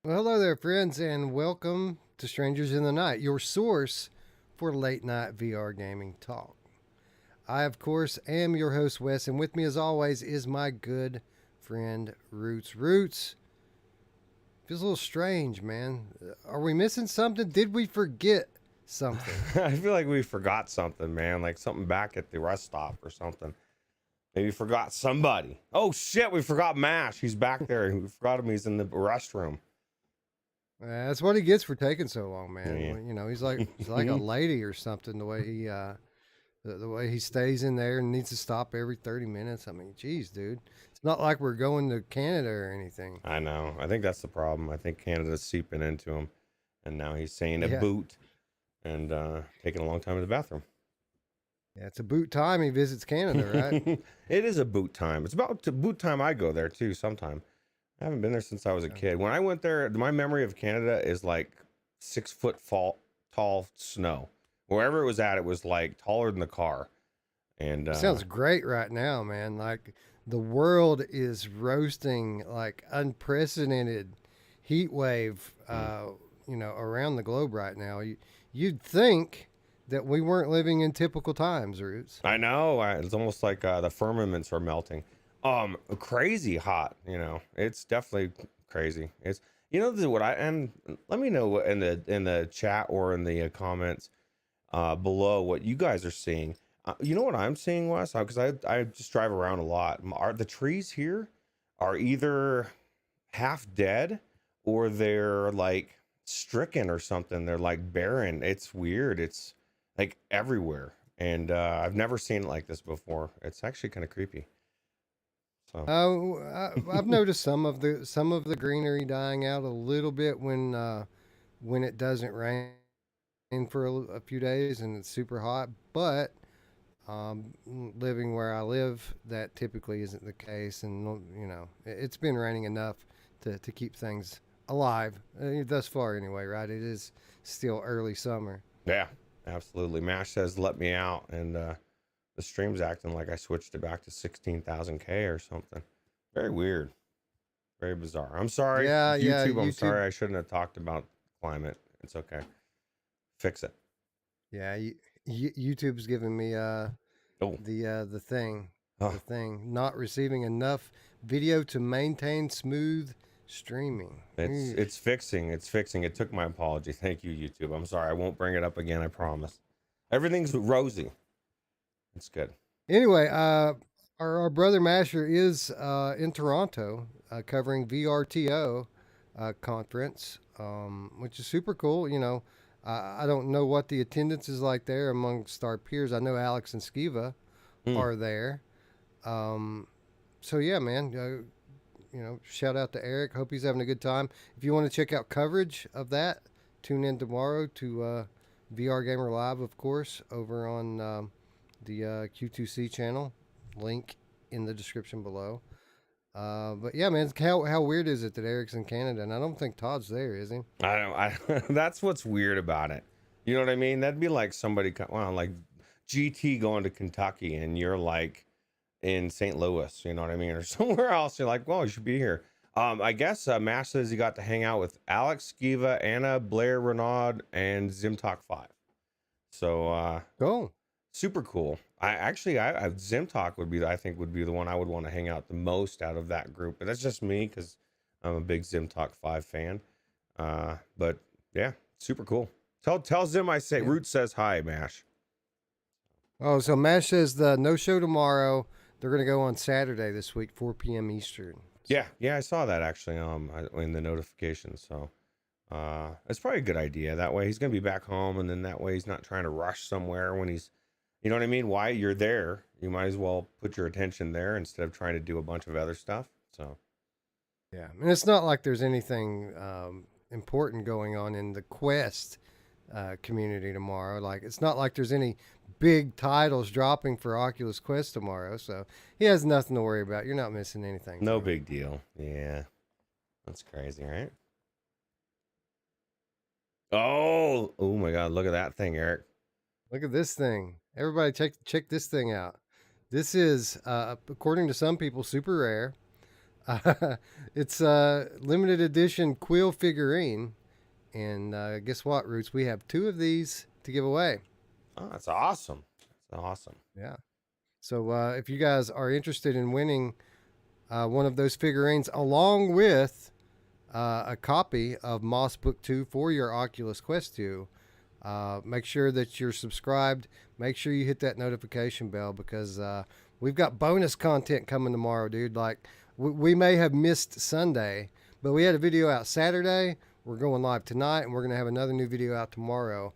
Well, hello there, friends, and welcome to Strangers in the Night, your source for late night VR gaming talk. I, of course, am your host, Wes, and with me, as always, is my good friend, Roots. Roots, feels a little strange, man. Are we missing something? Did we forget something? I feel like we forgot something, man. Like something back at the rest stop or something. Maybe forgot somebody. Oh shit, we forgot Mash. He's back there. We forgot him. He's in the restroom. That's what he gets for taking so long, man. Yeah. You know, he's like a lady or something. The way he the way he stays in there and needs to stop every 30 minutes. I mean, geez, dude. It's not like we're going to Canada or anything. I know. I think that's the problem. I think Canada's seeping into him, and now he's saying a Yeah. boot and taking a long time in the bathroom. Yeah, it's about time he visits Canada, right? It is a boot time. It's about to boot time. I go there too sometime. I haven't been there since I was a kid. When I went there, my memory of Canada is like 6 foot tall snow. Wherever it was at, it was like taller than the car. And Sounds great right now, man. Like the world is roasting like unprecedented heat wave, around the globe right now. You'd think that we weren't living in typical times, Roots. I know it's almost like the firmaments are melting. Crazy hot. It's definitely crazy. It's what and let me know in the chat or in the comments below what you guys are seeing. You know what I'm seeing, Wes? Because I just drive around a lot. The trees here are either half dead or they're like stricken or something. They're like barren. It's weird. It's like everywhere, and I've never seen it like this before. It's actually kind of creepy. So I've noticed some of the greenery dying out a little bit when it doesn't rain for a few days and it's super hot. But living where I live, that typically isn't the case, and it's been raining enough to keep things alive thus far, anyway. Right? It is still early summer. yeah, absolutely. Mash says let me out, and the stream's acting like I switched it back to 16,000K or something. Very weird. Very bizarre. I'm sorry. Yeah, YouTube, I'm YouTube. sorry. I shouldn't have talked about climate. It's okay. Fix it. Yeah, YouTube's giving me the thing, not receiving enough video to maintain smooth streaming. It's fixing. It's fixing. It took my apology. Thank you, YouTube. I'm sorry. I won't bring it up again. I promise. Everything's rosy. It's good. Anyway, our brother Masher is in Toronto covering VRTO conference, which is super cool. I don't know what the attendance is like there amongst our peers. I know Alex and Skiva are there. So yeah, man. Shout out to Eric. Hope he's having a good time. If you want to check out coverage of that, tune in tomorrow to VR Gamer Live, of course, over on the Q2C channel. Link in the description below. But yeah, man, how weird is it that Eric's in Canada and I don't think Todd's there, is he? I that's what's weird about it. You know what I mean? That'd be like somebody, like GT going to Kentucky and you're like in St. Louis, you know what I mean? Or somewhere else. You're like, well, you should be here. I guess Mash says he got to hang out with Alex, Skiva, Anna, Blair, Renaud, and Zimtalk 5. So, Cool. super cool. I Zimtalk would be the one I would want to hang out the most out of that group, but that's just me because I'm a big Zimtalk 5 fan. But yeah, super cool. Tell Zim I say Root says hi, Mash. Oh, so Mash says the no show tomorrow. They're gonna go on Saturday this week, 4 p.m. Eastern. Yeah, I saw that actually in the notifications. So it's probably a good idea. That way he's gonna be back home, and then that way he's not trying to rush somewhere when he's, you know what I mean? Why you're there, you might as well put your attention there instead of trying to do a bunch of other stuff. So Yeah, and it's not like there's anything important going on in the Quest community tomorrow. Like, it's not like there's any big titles dropping for Oculus Quest tomorrow, so he has nothing to worry about. You're not missing anything. no big deal. Yeah, that's crazy, right? Oh my God! Look at that thing, Eric. Look at this thing. Everybody check this thing out. This is, according to some people, super rare. It's a limited edition quill figurine, and guess what, Roots? We have two of these to give away. Oh, that's awesome. That's awesome. Yeah. So if you guys are interested in winning one of those figurines, along with a copy of Moss Book 2 for your Oculus Quest 2, make sure that you're subscribed. Make sure you hit that notification bell because we've got bonus content coming tomorrow, dude. Like, we may have missed Sunday, but we had a video out Saturday. We're going live tonight, and we're going to have another new video out tomorrow.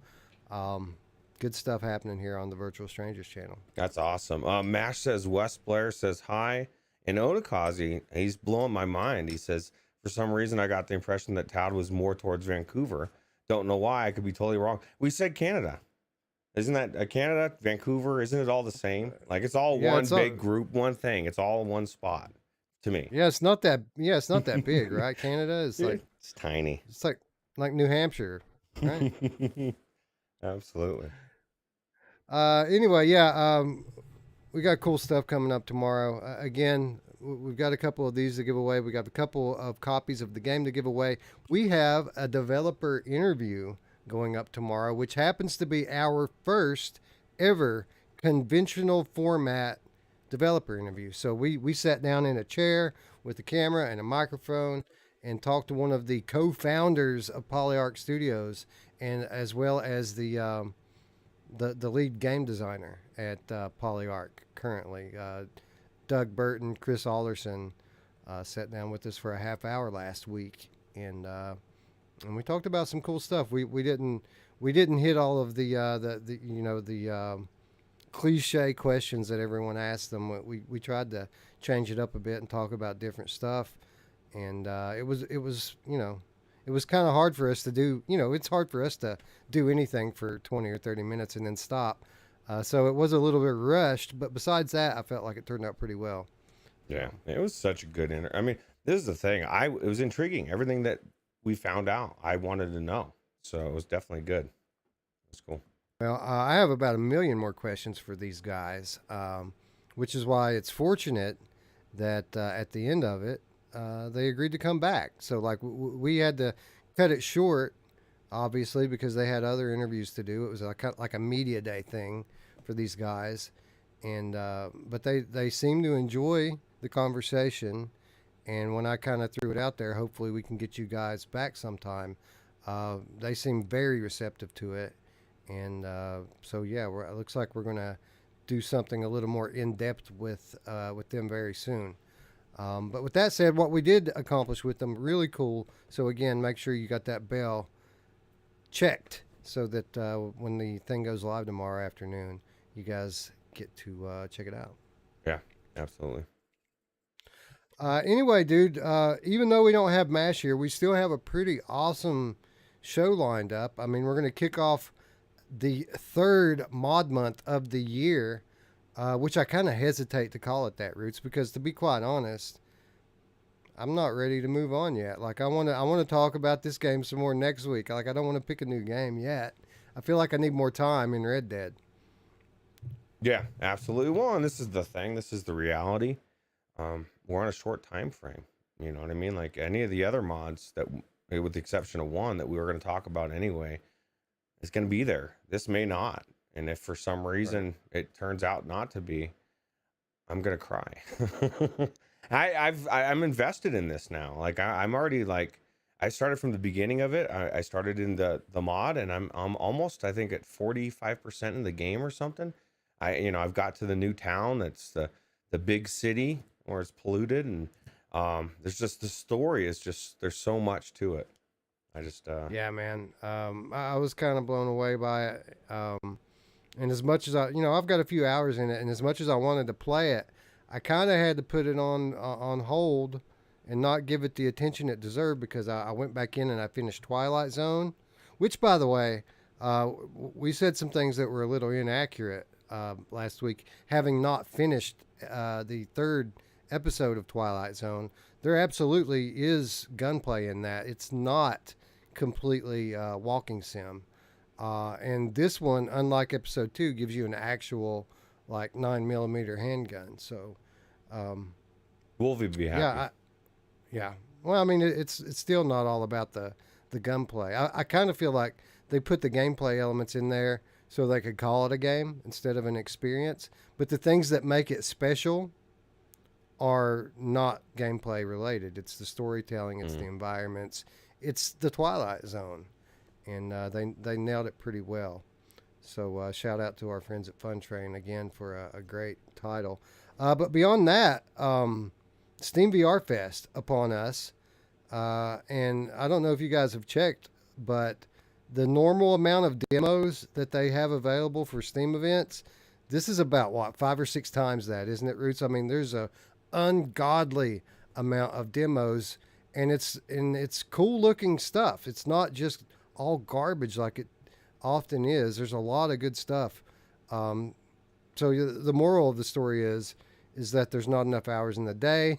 Good stuff happening here on the Virtual Strangers channel. That's awesome. Mash says, Wes Blair says hi. And Onikazi, he's blowing my mind. He says, for some reason, I got the impression that Todd was more towards Vancouver. Don't know why. I could be totally wrong. We said Canada. Isn't that Canada, Vancouver? Isn't it all the same? Like, it's all one big group, one thing. It's all in one spot to me. Yeah, it's not that. Yeah, it's not that big, right? Canada is like it's tiny. It's like New Hampshire, right? Absolutely. Anyway, yeah, we got cool stuff coming up tomorrow. Again, we've got a couple of these to give away. We got a couple of copies of the game to give away. We have a developer interview going up tomorrow, which happens to be our first ever conventional format developer interview. So we sat down in a chair with a camera and a microphone and talked to one of the co-founders of Polyarc Studios, and as well as the lead game designer at Polyarc currently, Doug Burton, Chris Alderson, sat down with us for a half hour last week, and we talked about some cool stuff. We didn't hit all of the cliche questions that everyone asked them. We tried to change it up a bit and talk about different stuff, and it was it was kind of hard for us to do. It's hard for us to do anything for 20 or 30 minutes and then stop. So it was a little bit rushed, but besides that, I felt like it turned out pretty well. Yeah, it was such a good I mean, this is the thing. It was intriguing. Everything that we found out, I wanted to know. So it was definitely good. It's cool. Well, I have about a million more questions for these guys, which is why it's fortunate that at the end of it, they agreed to come back. So, like, we had to cut it short, obviously, because they had other interviews to do. It was like a media day thing for these guys, and but they seem to enjoy the conversation. And when I kind of threw it out there, hopefully we can get you guys back sometime. They seem very receptive to it, and so yeah, it looks like we're gonna do something a little more in depth with them very soon. But with that said, what we did accomplish with them, really cool. So again, make sure you got that bell checked so that when the thing goes live tomorrow afternoon, you guys get to check it out. Yeah, absolutely. Anyway, dude, even though we don't have MASH here, we still have a pretty awesome show lined up. I mean, we're going to kick off the third mod month of the year, which I kind of hesitate to call it that, Roots, because to be quite honest, I'm not ready to move on yet. Like, I want to talk about this game some more next week. Like, I don't want to pick a new game yet. I feel like I need more time in Red Dead. Yeah, absolutely. Well, and this is the thing. This is the reality. We're on a short time frame. You know what I mean? Like any of the other mods that, with the exception of one that we were going to talk about anyway, is going to be there. This may not. And if for some reason it turns out not to be, I'm going to cry. I'm invested in this now. Like I'm already like, I started from the beginning of it. I started in the mod, and I'm almost, I think, at 45% in the game or something. I've got to the new town. That's the big city where it's polluted, and there's just, the story is just, there's so much to it. I just yeah, man. I was kind of blown away by it. And as much as I've got a few hours in it, and as much as I wanted to play it, I kind of had to put it on hold and not give it the attention it deserved, because I went back in and I finished Twilight Zone, which, by the way, we said some things that were a little inaccurate last week, having not finished the third episode of Twilight Zone. There absolutely is gunplay in that. It's not completely walking sim. And this one, unlike episode 2, gives you an actual like 9mm handgun. So Wolfie would be happy. yeah, Yeah. Well, I mean, it's still not all about the gunplay. I kind of feel like they put the gameplay elements in there so they could call it a game instead of an experience. But the things that make it special are not gameplay related. It's the storytelling, it's the Mm. environments, it's the Twilight Zone, and they nailed it pretty well. So shout out to our friends at Fun Train again for a great title. But beyond that, Steam VR Fest upon us, and I don't know if you guys have checked, but the normal amount of demos that they have available for Steam events, this is about what 5 or 6 times that, isn't it, Roots? I mean, there's a ungodly amount of demos, and it's cool looking stuff. It's not just all garbage like it often is. There's a lot of good stuff. Um, so the moral of the story is that there's not enough hours in the day,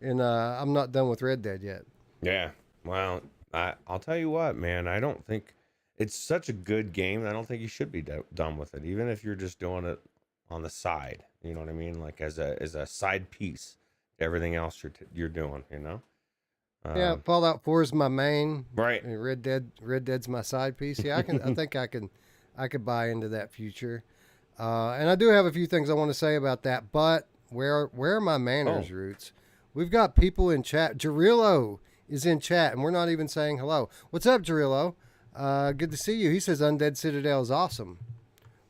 and I'm not done with Red Dead yet. Yeah. Well, I'll tell you what, man. I don't think it's such a good game. I don't think you should be done with it, even if you're just doing it on the side. You know what I mean? Like as a side piece to everything else you're doing. You know? Yeah, Um, Fallout 4 is my main. right. And Red Dead's my side piece. Yeah, I think I could buy into that future. And I do have a few things I want to say about that, but where are my Oh, manners, Roots? We've got people in chat. Jarillo is in chat, and we're not even saying hello. What's up, Jarillo? Good to see you. He says Undead Citadel is awesome.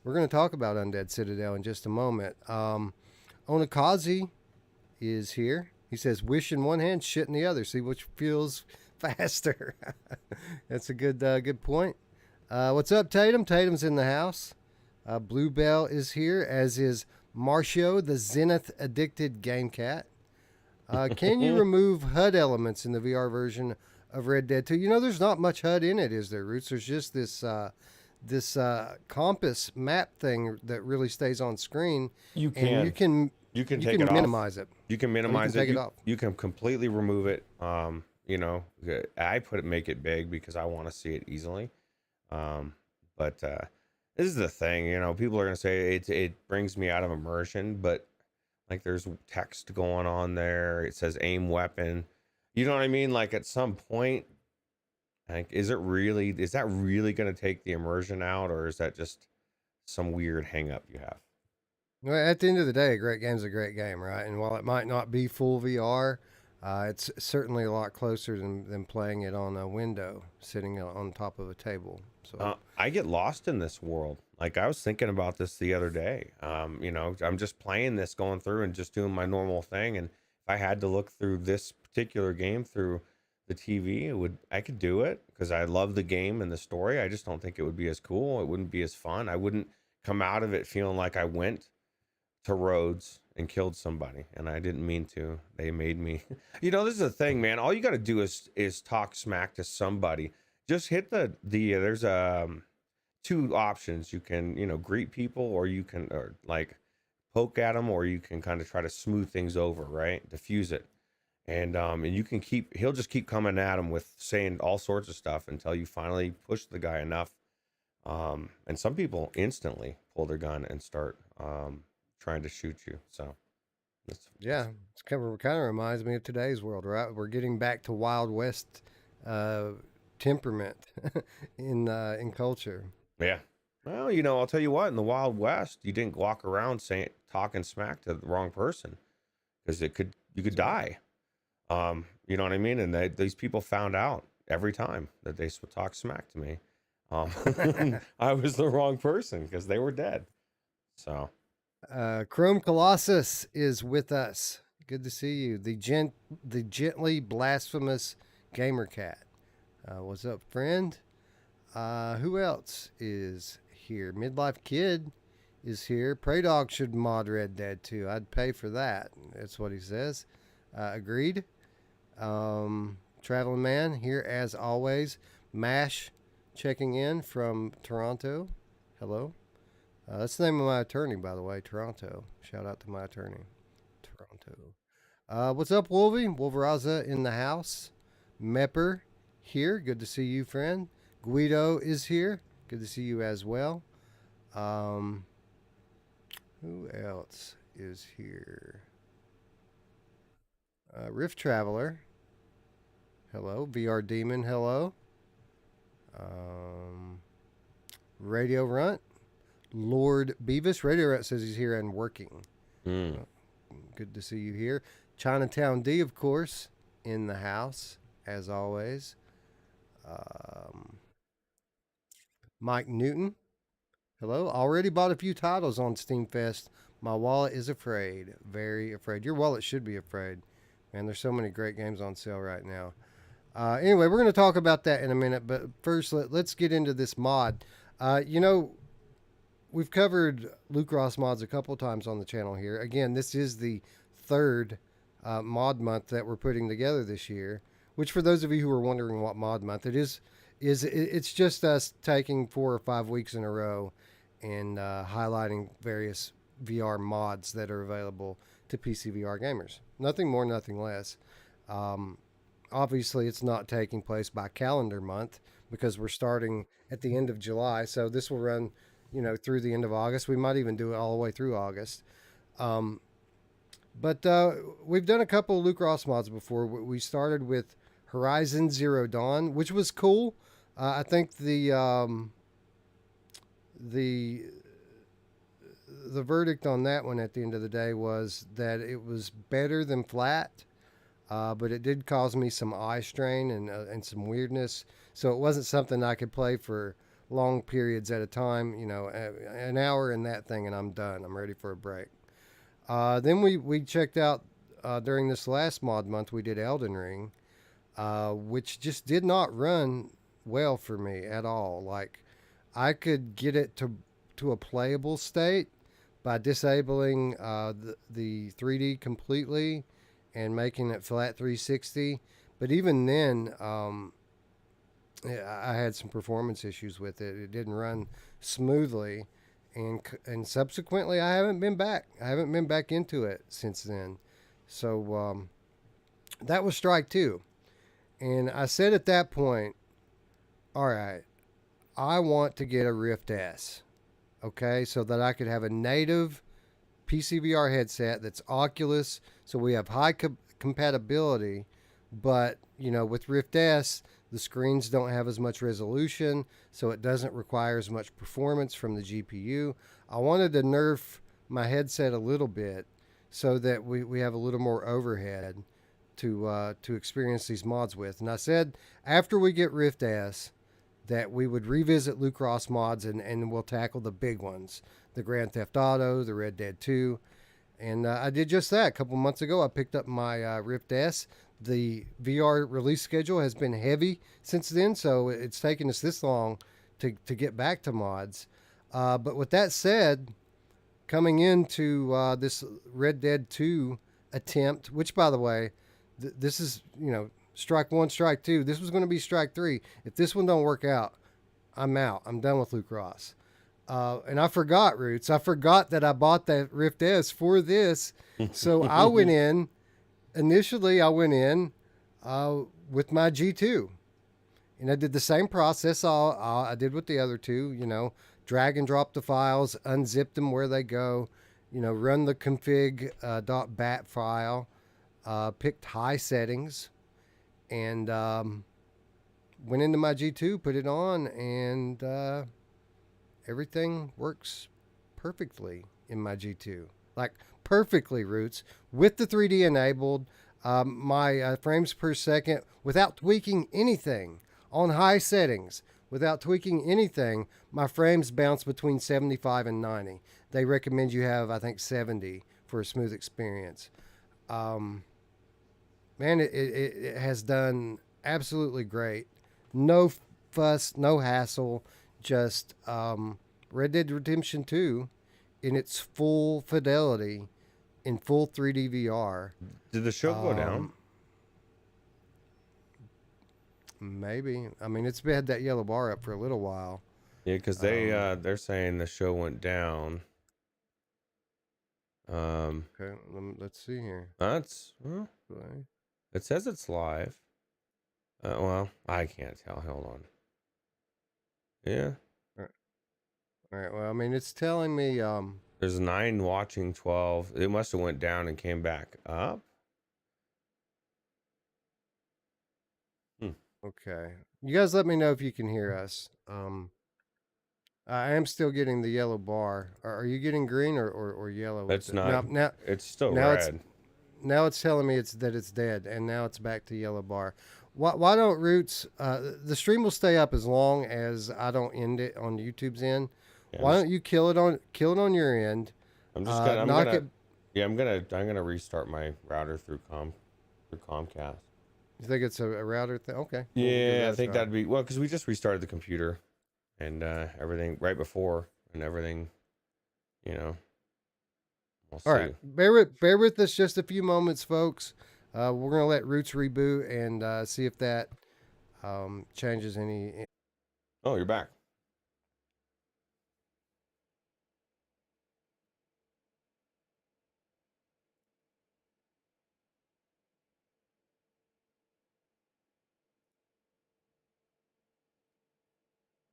We're going to talk about Undead Citadel in just a moment. Onakazi is here. He says, "Wish in one hand, shit in the other. See which feels faster." That's a good point. What's up, Tatum? Tatum's in the house. Bluebell is here, as is Marcio, the Zenith addicted game cat. Can you remove HUD elements in the VR version of Red Dead 2? You know, there's not much HUD in it, is there, Roots? There's just this compass map thing that really stays on screen, you and you can can you can you take can it off. minimize it, You can or you can minimize it. take it You off. you can completely remove it. You know, I make it big because I want to see it easily. Um, but this is the thing, you know, people are gonna say it brings me out of immersion, but like there's text going on there. It says aim weapon. You know what I mean? Like at some point, like is that really gonna take the immersion out, or is that just some weird hang up you have? Well, at the end of the day, a great game's a great game, right? And while it might not be full VR, it's certainly a lot closer than playing it on a window, sitting on top of a table. So I get lost in this world. Like I was thinking about this the other day. You know, I'm just playing this, going through and just doing my normal thing. And if I had to look through this particular game through the TV, I could do it because I love the game and the story. I just don't think it would be as cool. It wouldn't be as fun. I wouldn't come out of it feeling like I went to Rhodes and killed somebody, and I didn't mean to. They made me. You know, this is the thing, man. All you got to do is talk smack to somebody. Just hit there's two options. You can, you know, greet people, or you can, or like poke at them, or you can kind of try to smooth things over, right? Diffuse it. And you can he'll just keep coming at him with saying all sorts of stuff until you finally push the guy enough. And some people instantly pull their gun and start trying to shoot you. So yeah, it's kind of reminds me of today's world, right? We're getting back to Wild West uh, temperament in culture. yeah. Well, you know, I'll tell you what. In the Wild West, you didn't walk around saying talking smack to the wrong person because you could That's right. die. You know what I mean? And these people found out every time that they talk smack to me. I was the wrong person because they were dead. So Chrome Colossus is with us. Good to see you. The gently blasphemous gamer cat. What's up, friend? Who else is here? Midlife Kid is here. Prey Dog should mod Red Dead too. I'd pay for that. That's what he says. Agreed. Traveling Man here as always. Mash checking in from Toronto. Hello. That's the name of my attorney, by the way. Toronto. Shout out to my attorney. Toronto. What's up, Wolvie? Wolveraza in the house. Mepper here. Good to see you, friend. Guido is here. Good to see you as well. Um, who else is here? Rift Traveler. Hello. VR Demon, hello. Um, Radio Runt. Lord Beavis. Radio Runt says he's here and working. Mm. Well, good to see you here. Chinatown D, of course, in the house, as always. Um, Mike Newton. Hello. Already bought a few titles on Steam Fest. My wallet is afraid. Very afraid. Your wallet should be afraid. Man, there's so many great games on sale right now. Anyway, we're going to talk about that in a minute, but first let's get into this mod. You know, we've covered Luke Ross mods a couple times on the channel here. Again, this is the third mod month that we're putting together this year. Which, for those of you who are wondering what mod month it is, it's just us taking 4 or 5 weeks in a row and highlighting various VR mods that are available to PCVR gamers. Nothing more, nothing less. Um, Obviously, it's not taking place by calendar month because we're starting at the end of July. So this will run, through the end of August. We might even do it all the way through August. Um, but we've done a couple of Luke Ross mods before. We started with Horizon Zero Dawn, which was cool. I think the the verdict on that one at the end of the day was that it was better than flat, but it did cause me some eye strain and some weirdness. So it wasn't something I could play for long periods at a time. An hour in that thing and I'm done. I'm ready for a break. Then we checked out during this last mod month. We did Elden Ring, which just did not run well for me at all. Like I could get it to a playable state by disabling the 3D completely and making it flat 360. But even then, I had some performance issues with it. It didn't run smoothly, and subsequently, I haven't been back. I haven't been back into it since then. So that was strike two, and I said at that point, all right, I want to get a Rift S, okay, so that I could have a native PCVR headset that's Oculus, so we have high compatibility. But with Rift S, the screens don't have as much resolution, so it doesn't require as much performance from the GPU. I wanted to nerf my headset a little bit so that we have a little more overhead to experience these mods with. And I said after we get Rift S that we would revisit Luke Ross mods and we'll tackle the big ones, the Grand Theft Auto, the Red Dead 2. And I did just that. A couple months ago, I picked up my Rift S. The VR release schedule has been heavy since then, so it's taken us this long to get back to mods. But with that said, coming into this Red Dead 2 attempt, which, by the way, this is, strike one, strike two. This was going to be strike three. If this one don't work out, I'm out. I'm done with Luke Ross. And I forgot, Roots. I forgot that I bought that Rift S for this. So I went in. Initially, I went in with my G2. And I did the same process I did with the other two. Drag and drop the files, unzip them where they go. Run the config.bat file. Picked high settings. And went into my G2, put it on, and everything works perfectly in my G2. Like perfectly, Roots, with the 3D enabled. My frames per second, without tweaking anything, on high settings, without tweaking anything, my frames bounce between 75 and 90. They recommend you have, I think, 70 for a smooth experience. Man, it has done absolutely great. No fuss, no hassle, just Red Dead Redemption 2 in its full fidelity in full 3D VR. Did the show go down? Maybe. I mean, it's had that yellow bar up for a little while. Yeah, because they're saying the show went down. Okay, let's see here. That's it says it's live. Well, I can't tell. Hold on. Yeah. All right. Well, I mean, it's telling me There's 9 watching, 12. It must have went down and came back up. Okay. You guys let me know if you can hear us. I am still getting the yellow bar. Are you getting green or yellow with It's it? not. It's still Now it's red. now it's telling me it's dead, and now it's back to yellow bar. Why don't Roots? The stream will stay up as long as I don't end it on YouTube's end. Yeah, Why don't you kill it on your end? I'm just gonna. I'm Knock gonna. it. Yeah, I'm gonna restart my router through Comcast. You think it's a router thing? Okay, we'll give Yeah, that I a think try. that'd be well because we just restarted the computer and everything right before and everything. You know, we'll All right, see. bear with us just a few moments, folks. We're gonna let Roots reboot and see if that changes any. Oh, you're back.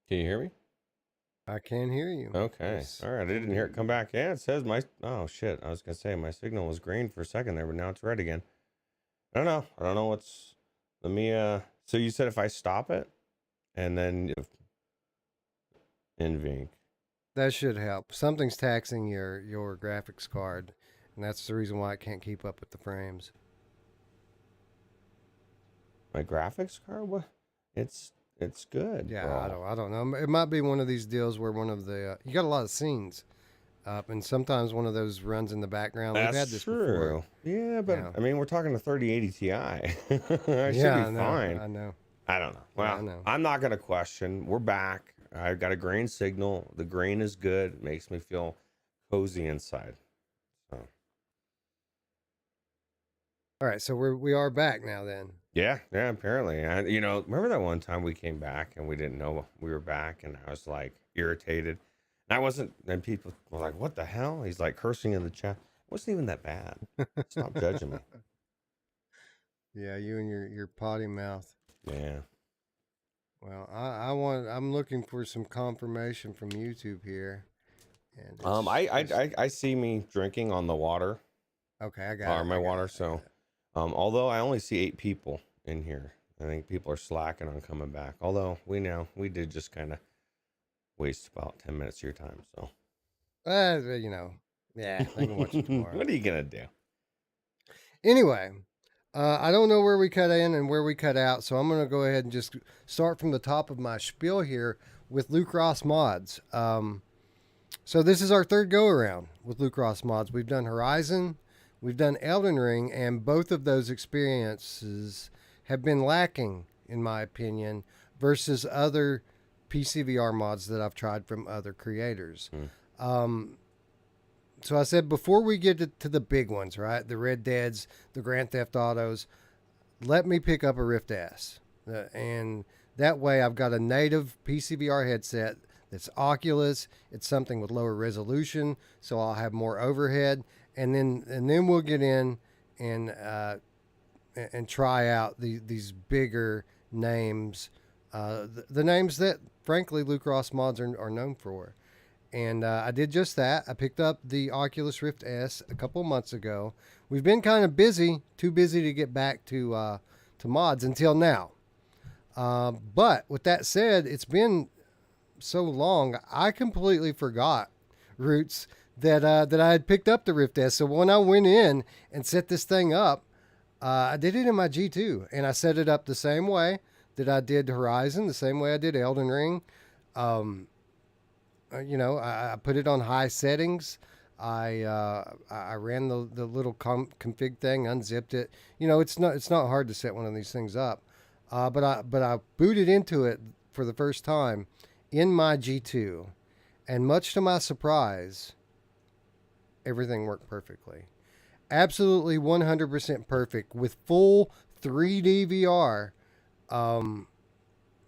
Can you hear me? I can hear you. Okay. Yes. All right. I didn't hear it come back. Yeah, it says my. Oh shit! I was gonna say my signal was green for a second there, but now it's red again. I don't know. I don't know what's. Let me. So you said if I stop it and then if NVINC. That should help. Something's taxing your graphics card, and that's the reason why it can't keep up with the frames. My graphics card? What? It's good, Yeah, bro. I don't know. It might be one of these deals where one of the you got a lot of scenes up, and sometimes one of those runs in the background. We've had That's this before. true. Yeah, but Yeah, I mean, we're talking a 3080 Ti. I should yeah, be fine. I know, I don't know. yeah, I Well, know. I'm not gonna question. We're back. I've got a green signal. The green is good. It makes me feel cozy inside. So All right, so we are back now. Then yeah, yeah. Apparently, remember that one time we came back and we didn't know we were back, and I was like irritated. And I wasn't. And people were like, "What the hell?" He's like cursing in the chat. It wasn't even that bad. Stop judging me. yeah, you and your potty mouth. Yeah. Well, I'm looking for some confirmation from YouTube here, and I see me drinking on the water okay. I got or it. my I got water. it. I got So, it. although I only see 8 people in here, I think people are slacking on coming back. Although we did just kind of waste about 10 minutes of your time. So, You know, yeah, they can watch it tomorrow. what are you gonna do? Anyway, I don't know where we cut in and where we cut out, so I'm going to go ahead and just start from the top of my spiel here with Luke Ross mods. So this is our third go around with Luke Ross mods. We've done Horizon, we've done Elden Ring, and both of those experiences have been lacking, in my opinion, versus other PCVR mods that I've tried from other creators. Hmm. So I said before we get to the big ones, right? The Red Deads, the Grand Theft Autos, let me pick up a Rift S. And that way I've got a native PCVR headset that's Oculus. It's something with lower resolution, so I'll have more overhead. And then we'll get in and try out these bigger names, the names that frankly Luke Ross mods are known for. And I did just that. I picked up the Oculus Rift S a couple months ago. We've been kind of busy, too busy to get back to mods until now. But with that said, it's been so long, I completely forgot, Roots, that I had picked up the Rift S. So when I went in and set this thing up, I did it in my G2, and I set it up the same way that I did Horizon, the same way I did Elden Ring. I put it on high settings. I ran the little config thing, unzipped it. It's not hard to set one of these things up. But I booted into it for the first time in my G2, and much to my surprise, everything worked perfectly. Absolutely 100% perfect with full 3D VR.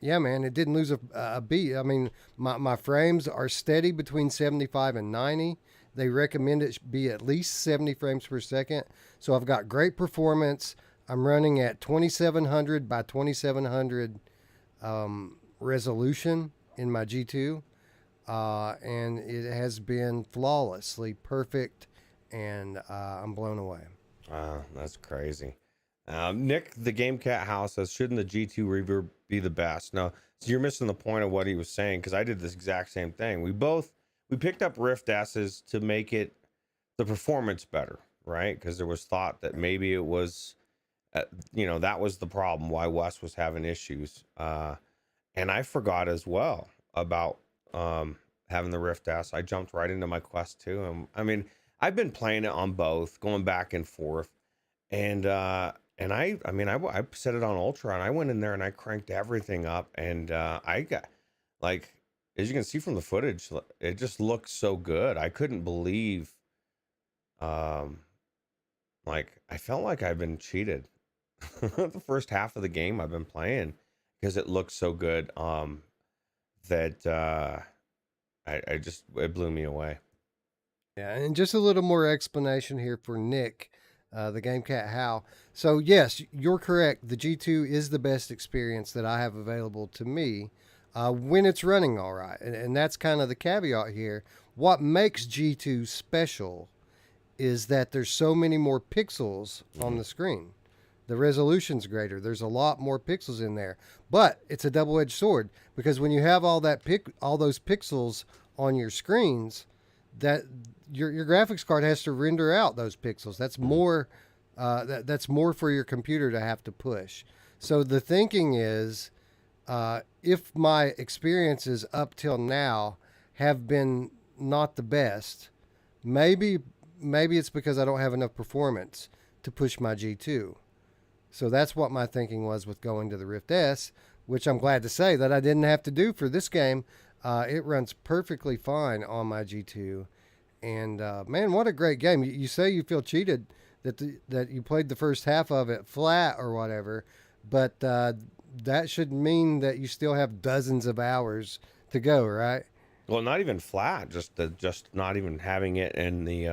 Yeah, man, it didn't lose a beat. I mean, my frames are steady between 75 and 90. They recommend it be at least 70 frames per second. So I've got great performance. I'm running at 2700 by 2700 resolution in my G2. And it has been flawlessly perfect, and I'm blown away. Wow, that's crazy. Nick, the Game Cat House says, shouldn't the G2 reverb be the best? No, so you're missing the point of what he was saying because I did this exact same thing. We picked up Rift S's to make it the performance better, right? Because there was thought that maybe it was, that was the problem why Wes was having issues. And I forgot as well about having the Rift S. I jumped right into my Quest 2. And I mean, I've been playing it on both, going back and forth. And I set it on ultra and I went in there and I cranked everything up and I got, like, as you can see from the footage, it just looks so good. I couldn't believe, um like, I felt like I've been cheated the first half of the game I've been playing because it looks so good, that I just, it blew me away. Yeah, and just a little more explanation here for Nick, the Game Cat How. So yes, you're correct. The G2 is the best experience that I have available to me when it's running all right, and that's kind of the caveat here. What makes G2 special is that there's so many more pixels on Hmm. the screen. The resolution's greater. There's a lot more pixels in there, but it's a double-edged sword because when you have all those pixels on your screens, that your graphics card has to render out those pixels. That's Hmm. more. That's more for your computer to have to push. So the thinking is, if my experiences up till now have been not the best, maybe maybe it's because I don't have enough performance to push my G2. So that's what my thinking was with going to the Rift S, which I'm glad to say that I didn't have to do for this game. It runs perfectly fine on my G2. And man, what a great game! You say you feel cheated that you played the first half of it flat or whatever, but that should mean that you still have dozens of hours to go, right? Well, not even flat, just not even having it in the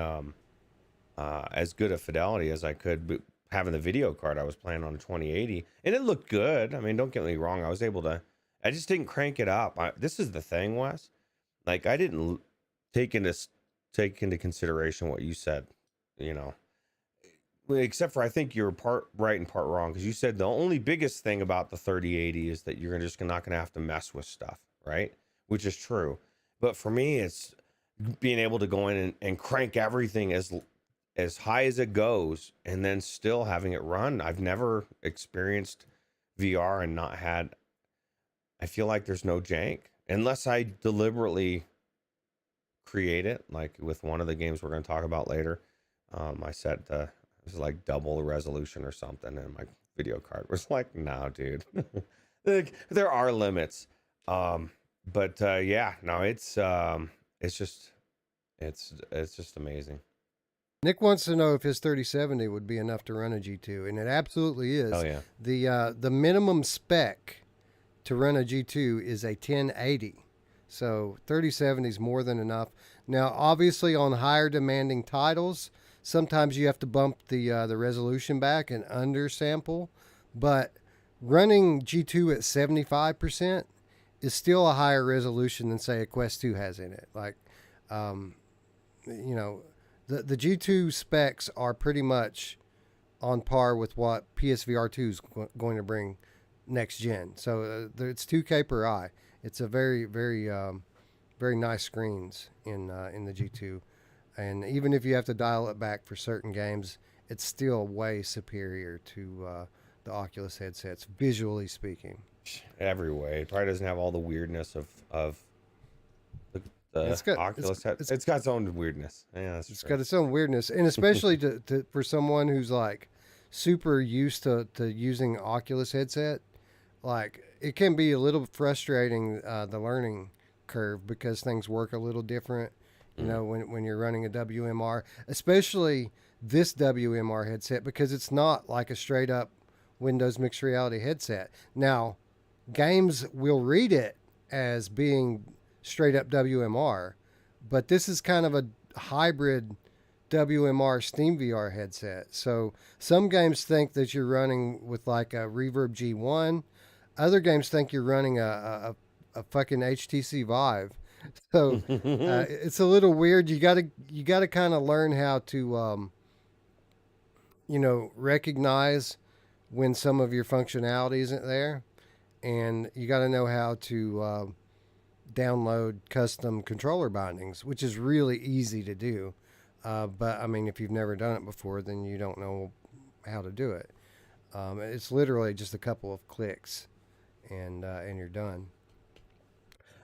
as good a fidelity as I could. But having the video card, I was playing on 2080, and it looked good. I mean, don't get me wrong. I just didn't crank it up. This is the thing, Wes. Like, I didn't take into take into consideration what you said. You know, well, except for I think you're part right and part wrong because you said the only biggest thing about the 3080 is that you're just not going to have to mess with stuff, right? Which is true. But for me, it's being able to go in and crank everything as high as it goes and then still having it run. I've never experienced VR and not had, I feel like there's no jank unless I deliberately create it, like with one of the games we're going to talk about later. I set the, it was like double the resolution or something, and my video card was like, "No, dude." Like, there are limits. But yeah, no, it's just it's just amazing. Nick wants to know if his 3070 would be enough to run a G2, and it absolutely Oh is. yeah. The minimum spec to run a G2 is a 1080. So 3070 is more than enough. Now, obviously, on higher demanding titles, sometimes you have to bump the resolution back and undersample. But running G2 at 75% is still a higher resolution than say a Quest 2 has in it. Like, um, you know, the G2 specs are pretty much on par with what PSVR 2 is going to bring next gen. So it's 2K per eye. It's a very nice screens in the G2, and even if you have to dial it back for certain games, it's still way superior to the Oculus headsets, visually speaking. Every way. It probably doesn't have all the weirdness of the It's got Oculus head. It's got its own weirdness. Yeah, that's it's true. got its own weirdness, and especially for someone who's like super used to using Oculus headset, like it can be a little frustrating the learning curve because things work a little different. You Mm. know, when you're running a WMR, especially this WMR headset, because it's not like a straight up Windows mixed reality headset. Now, games will read it as being straight up WMR, but this is kind of a hybrid WMR Steam VR headset. So some games think that you're running with like a Reverb G1. Other games think you're running a fucking HTC Vive. So it's a little weird. You gotta kind of learn how to recognize when some of your functionality isn't there, and you got to know how to download custom controller bindings, which is really easy to do. But I mean, if you've never done it before, then you don't know how to do it. It's literally just a couple of clicks, and you're done.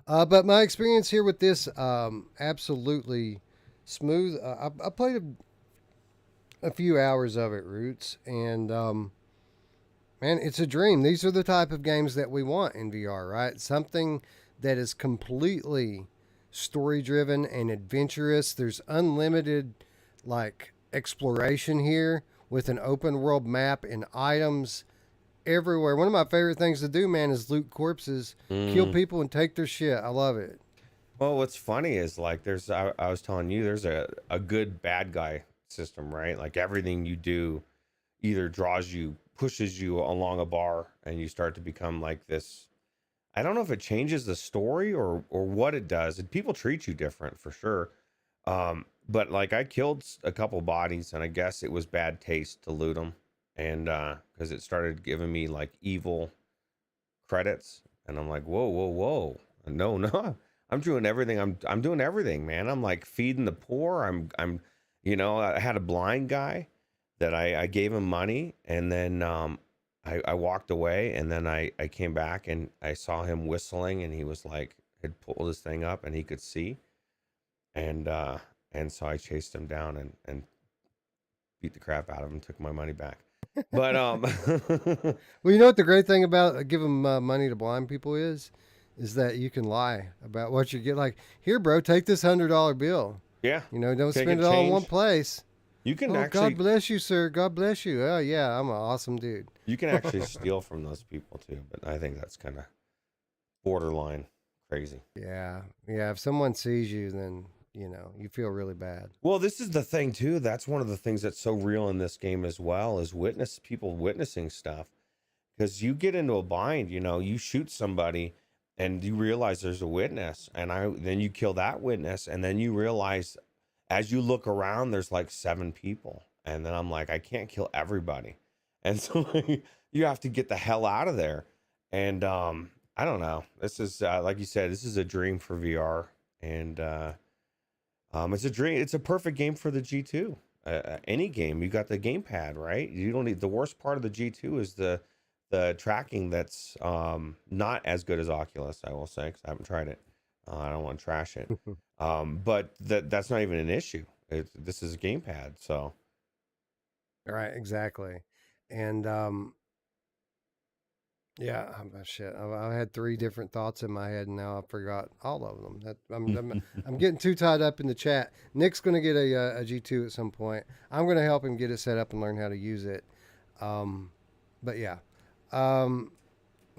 But my experience here with this, absolutely smooth. I played a few hours of it, Roots, and man, it's a dream. These are the type of games that we want in VR, right? Something that is completely story driven and adventurous. There's unlimited like exploration here with an open world map and items everywhere. One of my favorite things to do, man, is loot corpses, kill people, and take their shit. I love it. Well, what's funny is like I was telling you there's a good bad guy system, right? Like everything you do either draws you, pushes you along a bar, and you start to become like this. I don't know if it changes the story or what it does. And people treat you different for sure. But like I killed a couple bodies, and I guess it was bad taste to loot them, and because it started giving me like evil credits, and I'm like, whoa, no, no, I'm doing everything. I'm doing everything, man. I'm like feeding the poor. I had a blind guy that I gave him money, and then I walked away, and then I came back and I saw him whistling, and he was like had pulled his thing up and he could see, and so I chased him down and beat the crap out of him, took my money back. But Well, you know what the great thing about giving money to blind people is that you can lie about what you get. Like, here, bro, take this $100 bill. yeah, You know, don't take spend a it all in change. one place. You can Oh, actually God bless you, sir. God bless you. Oh, yeah, I'm an awesome dude. you can actually steal from those people too, but I think that's kind of borderline crazy. Yeah, yeah. If someone sees you, then you feel really bad. Well, this is the thing too. That's one of the things that's so real in this game as well is people witnessing stuff. Because you get into a bind, you shoot somebody and you realize there's a witness, and then you kill that witness, and then you realize as you look around there's like 7 people, and then I'm like, I can't kill everybody, and so you have to get the hell out of there. And I don't know, this is like you said, this is a dream for VR, and it's a dream. It's a perfect game for the G2. Any game, you got the gamepad, right? You don't need, the worst part of the G2 is the tracking that's not as good as Oculus, I will say, because I haven't tried it. I don't want to trash it. But that's not even an issue. This is a gamepad, so. Right, exactly. And yeah, shit. I had 3 different thoughts in my head, and now I forgot all of them. I'm getting too tied up in the chat. Nick's going to get a G2 at some point. I'm going to help him get it set up and learn how to use it. But yeah.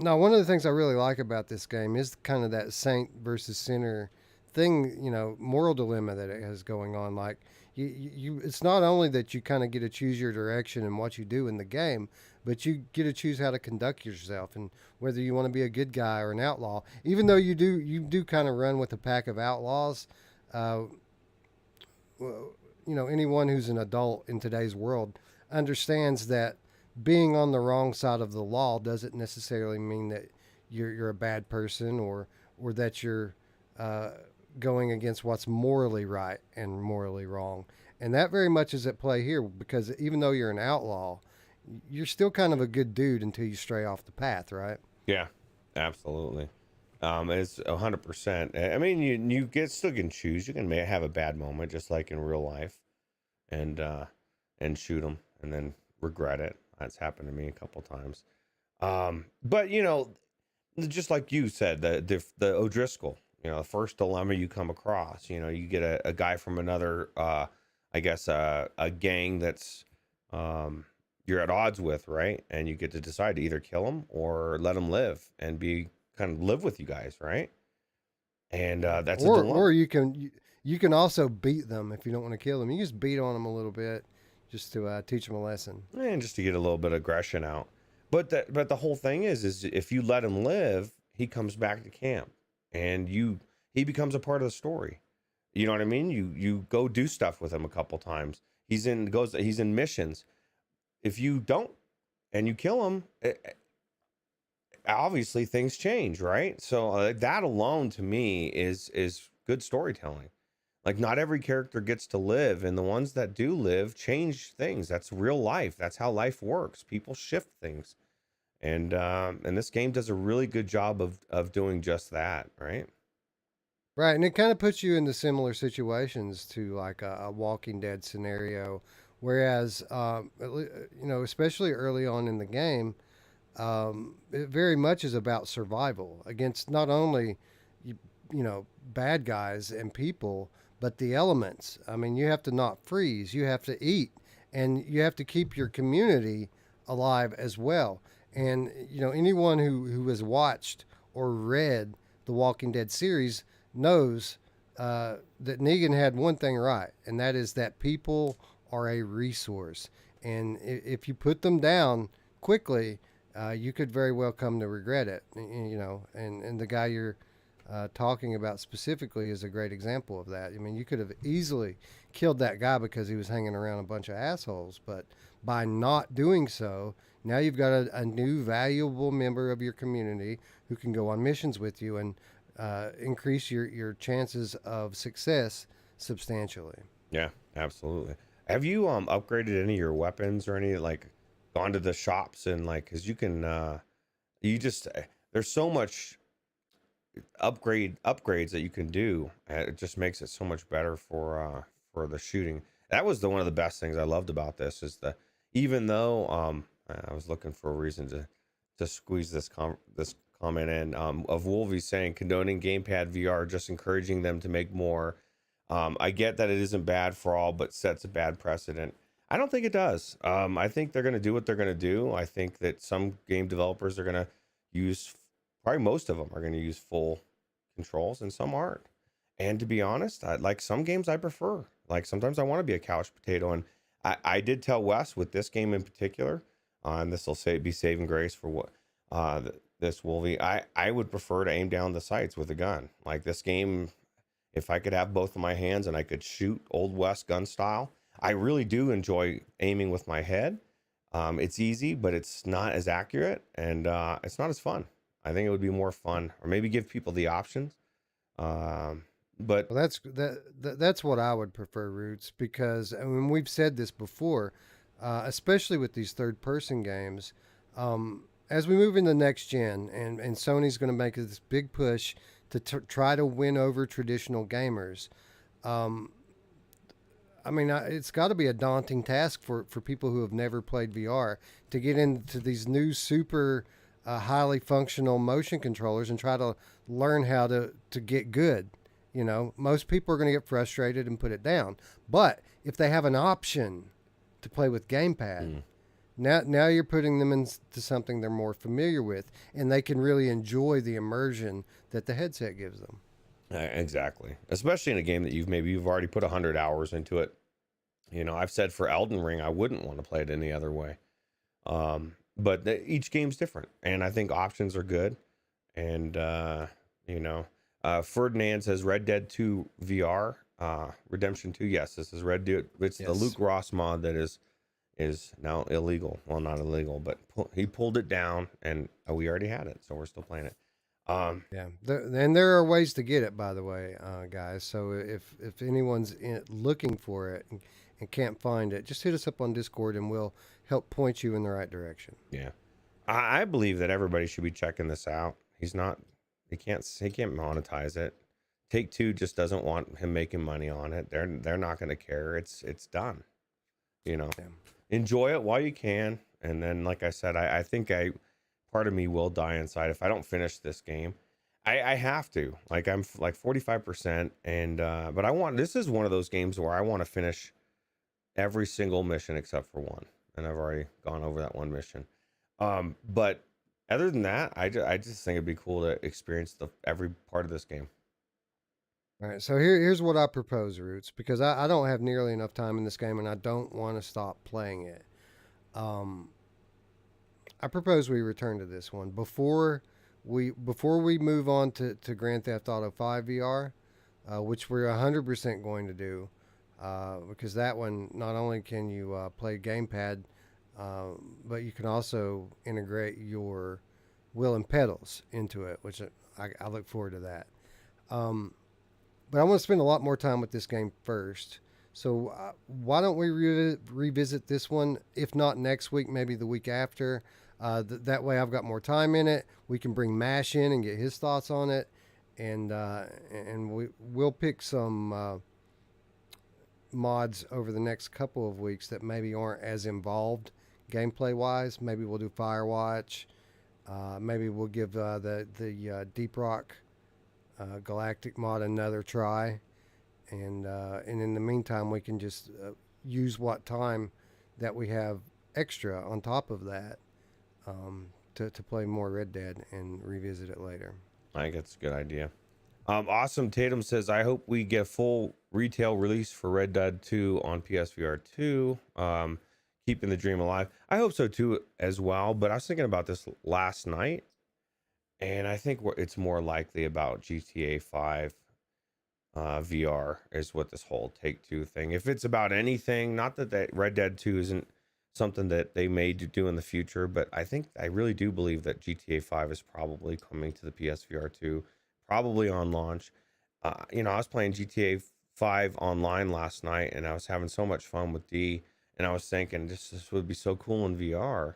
Now, one of the things I really like about this game is kind of that saint versus sinner thing, moral dilemma that it has going on. Like, it's not only that you kind of get to choose your direction and what you do in the game, but you get to choose how to conduct yourself and whether you want to be a good guy or an outlaw. Even though you do kind of run with a pack of outlaws, anyone who's an adult in today's world understands that being on the wrong side of the law doesn't necessarily mean that you're a bad person or that you're going against what's morally right and morally wrong. And that very much is at play here, because even though you're an outlaw, you're still kind of a good dude until you stray off the path, right? Yeah, absolutely. It's 100%. I mean, you still can choose. You can have a bad moment, just like in real life, and shoot them, and then regret it. That's happened to me a couple times. But just like you said, the O'Driscoll, the first dilemma you come across, you get a guy from another, I guess, a gang that's you're at odds with, right? And you get to decide to either kill him or let him live and live with you guys, right? And that's a dilemma. Or you can also beat them if you don't want to kill them. You just beat on them a little bit just to teach them a lesson, and just to get a little bit of aggression out. But the whole thing is if you let him live, he comes back to camp, and he becomes a part of the story. You know what I mean? You go do stuff with him a couple times. He's in missions. If you don't and you kill them, obviously things change, right? So that alone to me is good storytelling. Like not every character gets to live, and the ones that do live change things. That's real life. That's how life works. People shift things, and this game does a really good job of doing just that, right? Right, and it kind of puts you into similar situations to like a Walking Dead scenario, whereas especially early on in the game, it very much is about survival against not only you, bad guys and people, but the elements. I mean, you have to not freeze, you have to eat, and you have to keep your community alive as well. And anyone who has watched or read the Walking Dead series knows that Negan had one thing right, and that is that people are a resource, and if you put them down quickly, you could very well come to regret it. And the guy you're talking about specifically is a great example of that. I mean, you could have easily killed that guy because he was hanging around a bunch of assholes, but by not doing so, now you've got a new valuable member of your community who can go on missions with you and increase your chances of success substantially. Yeah, absolutely. Have you upgraded any of your weapons or any like gone to the shops and like because you can you just there's so much upgrades that you can do. It just makes it so much better for the shooting. That was the one of the best things I loved about this is the even though I was looking for a reason to squeeze this comment in of Wolvie saying condoning gamepad VR, just encouraging them to make more. I get that it isn't bad for all, but sets a bad precedent. I don't think it does. I think they're going to do what they're going to do. I think that some game developers are going to use, probably most of them are going to use full controls and some aren't. And to be honest, like some games I prefer. Like sometimes I want to be a couch potato. And I did tell Wes with this game in particular, and this will be saving grace for what this Wolvie. I would prefer to aim down the sights with a gun. Like this game, if I could have both of my hands and I could shoot Old West gun style, I really do enjoy aiming with my head. It's easy, but it's not as accurate and it's not as fun. I think it would be more fun, or maybe give people the options. But Well, that's what I would prefer, Roots, because I mean we've said this before, especially with these third person games. As we move into next gen, and Sony's going to make this big push to try to win over traditional gamers. Um, I mean, it's got to be a daunting task for people who have never played VR to get into these new super highly functional motion controllers and try to learn how to get good. Most people are going to get frustrated and put it down. But if they have an option to play with gamepad, now you're putting them into something they're more familiar with, and they can really enjoy the immersion that the headset gives them. exactly, especially in a game that you've already put 100 hours into it. I've said for Elden Ring, I wouldn't want to play it any other way. But each game's different, and I think options are good. And Ferdinand says Red Dead 2 VR, Redemption 2. Yes, this is Red Dead. It's the Yes. Luke Ross mod that is now illegal. Well, not illegal, but he pulled it down, and we already had it, so we're still playing it. Yeah, and there are ways to get it, by the way, guys. So if anyone's looking for it and can't find it, just hit us up on Discord, and we'll help point you in the right direction. Yeah, I believe that everybody should be checking this out. He's not. He can't monetize it. Take Two just doesn't want him making money on it. They're not going to care. It's done. Yeah. Enjoy it while you can, and then like I said, I think part of me will die inside if I don't finish this game. I have to. Like I'm like 45%, and but this is one of those games where I want to finish every single mission except for one, and I've already gone over that one mission. But other than that, I just think it'd be cool to experience every part of this game. All right, so here's what I propose, Roots, because I don't have nearly enough time in this game, and I don't want to stop playing it. Um, I propose we return to this one before we move on to Grand Theft Auto 5 VR, which we're 100% going to do, because that one not only can you play gamepad but you can also integrate your wheel and pedals into it, which I look forward to that. Um, but I want to spend a lot more time with this game first. So why don't we revisit this one? If not next week, maybe the week after. That way, I've got more time in it. We can bring Mash in and get his thoughts on it, and we'll pick some mods over the next couple of weeks that maybe aren't as involved gameplay wise. Maybe we'll do Firewatch. Maybe we'll give the Deep Rock Galactic mod another try, and in the meantime, we can just use what time that we have extra on top of that to play more Red Dead and revisit it later. I think it's a good idea. Awesome Tatum says, I hope we get full retail release for Red Dead 2 on PSVR 2. Keeping the dream alive. I hope so too as well. But I was thinking about this last night, and I think it's more likely about GTA 5 VR is what this whole Take-Two thing. If it's about anything, not that Red Dead 2 isn't something that they may do in the future, but I really do believe that GTA 5 is probably coming to the PSVR 2, probably on launch. I was playing GTA 5 online last night, and I was having so much fun with D, and I was thinking this would be so cool in VR.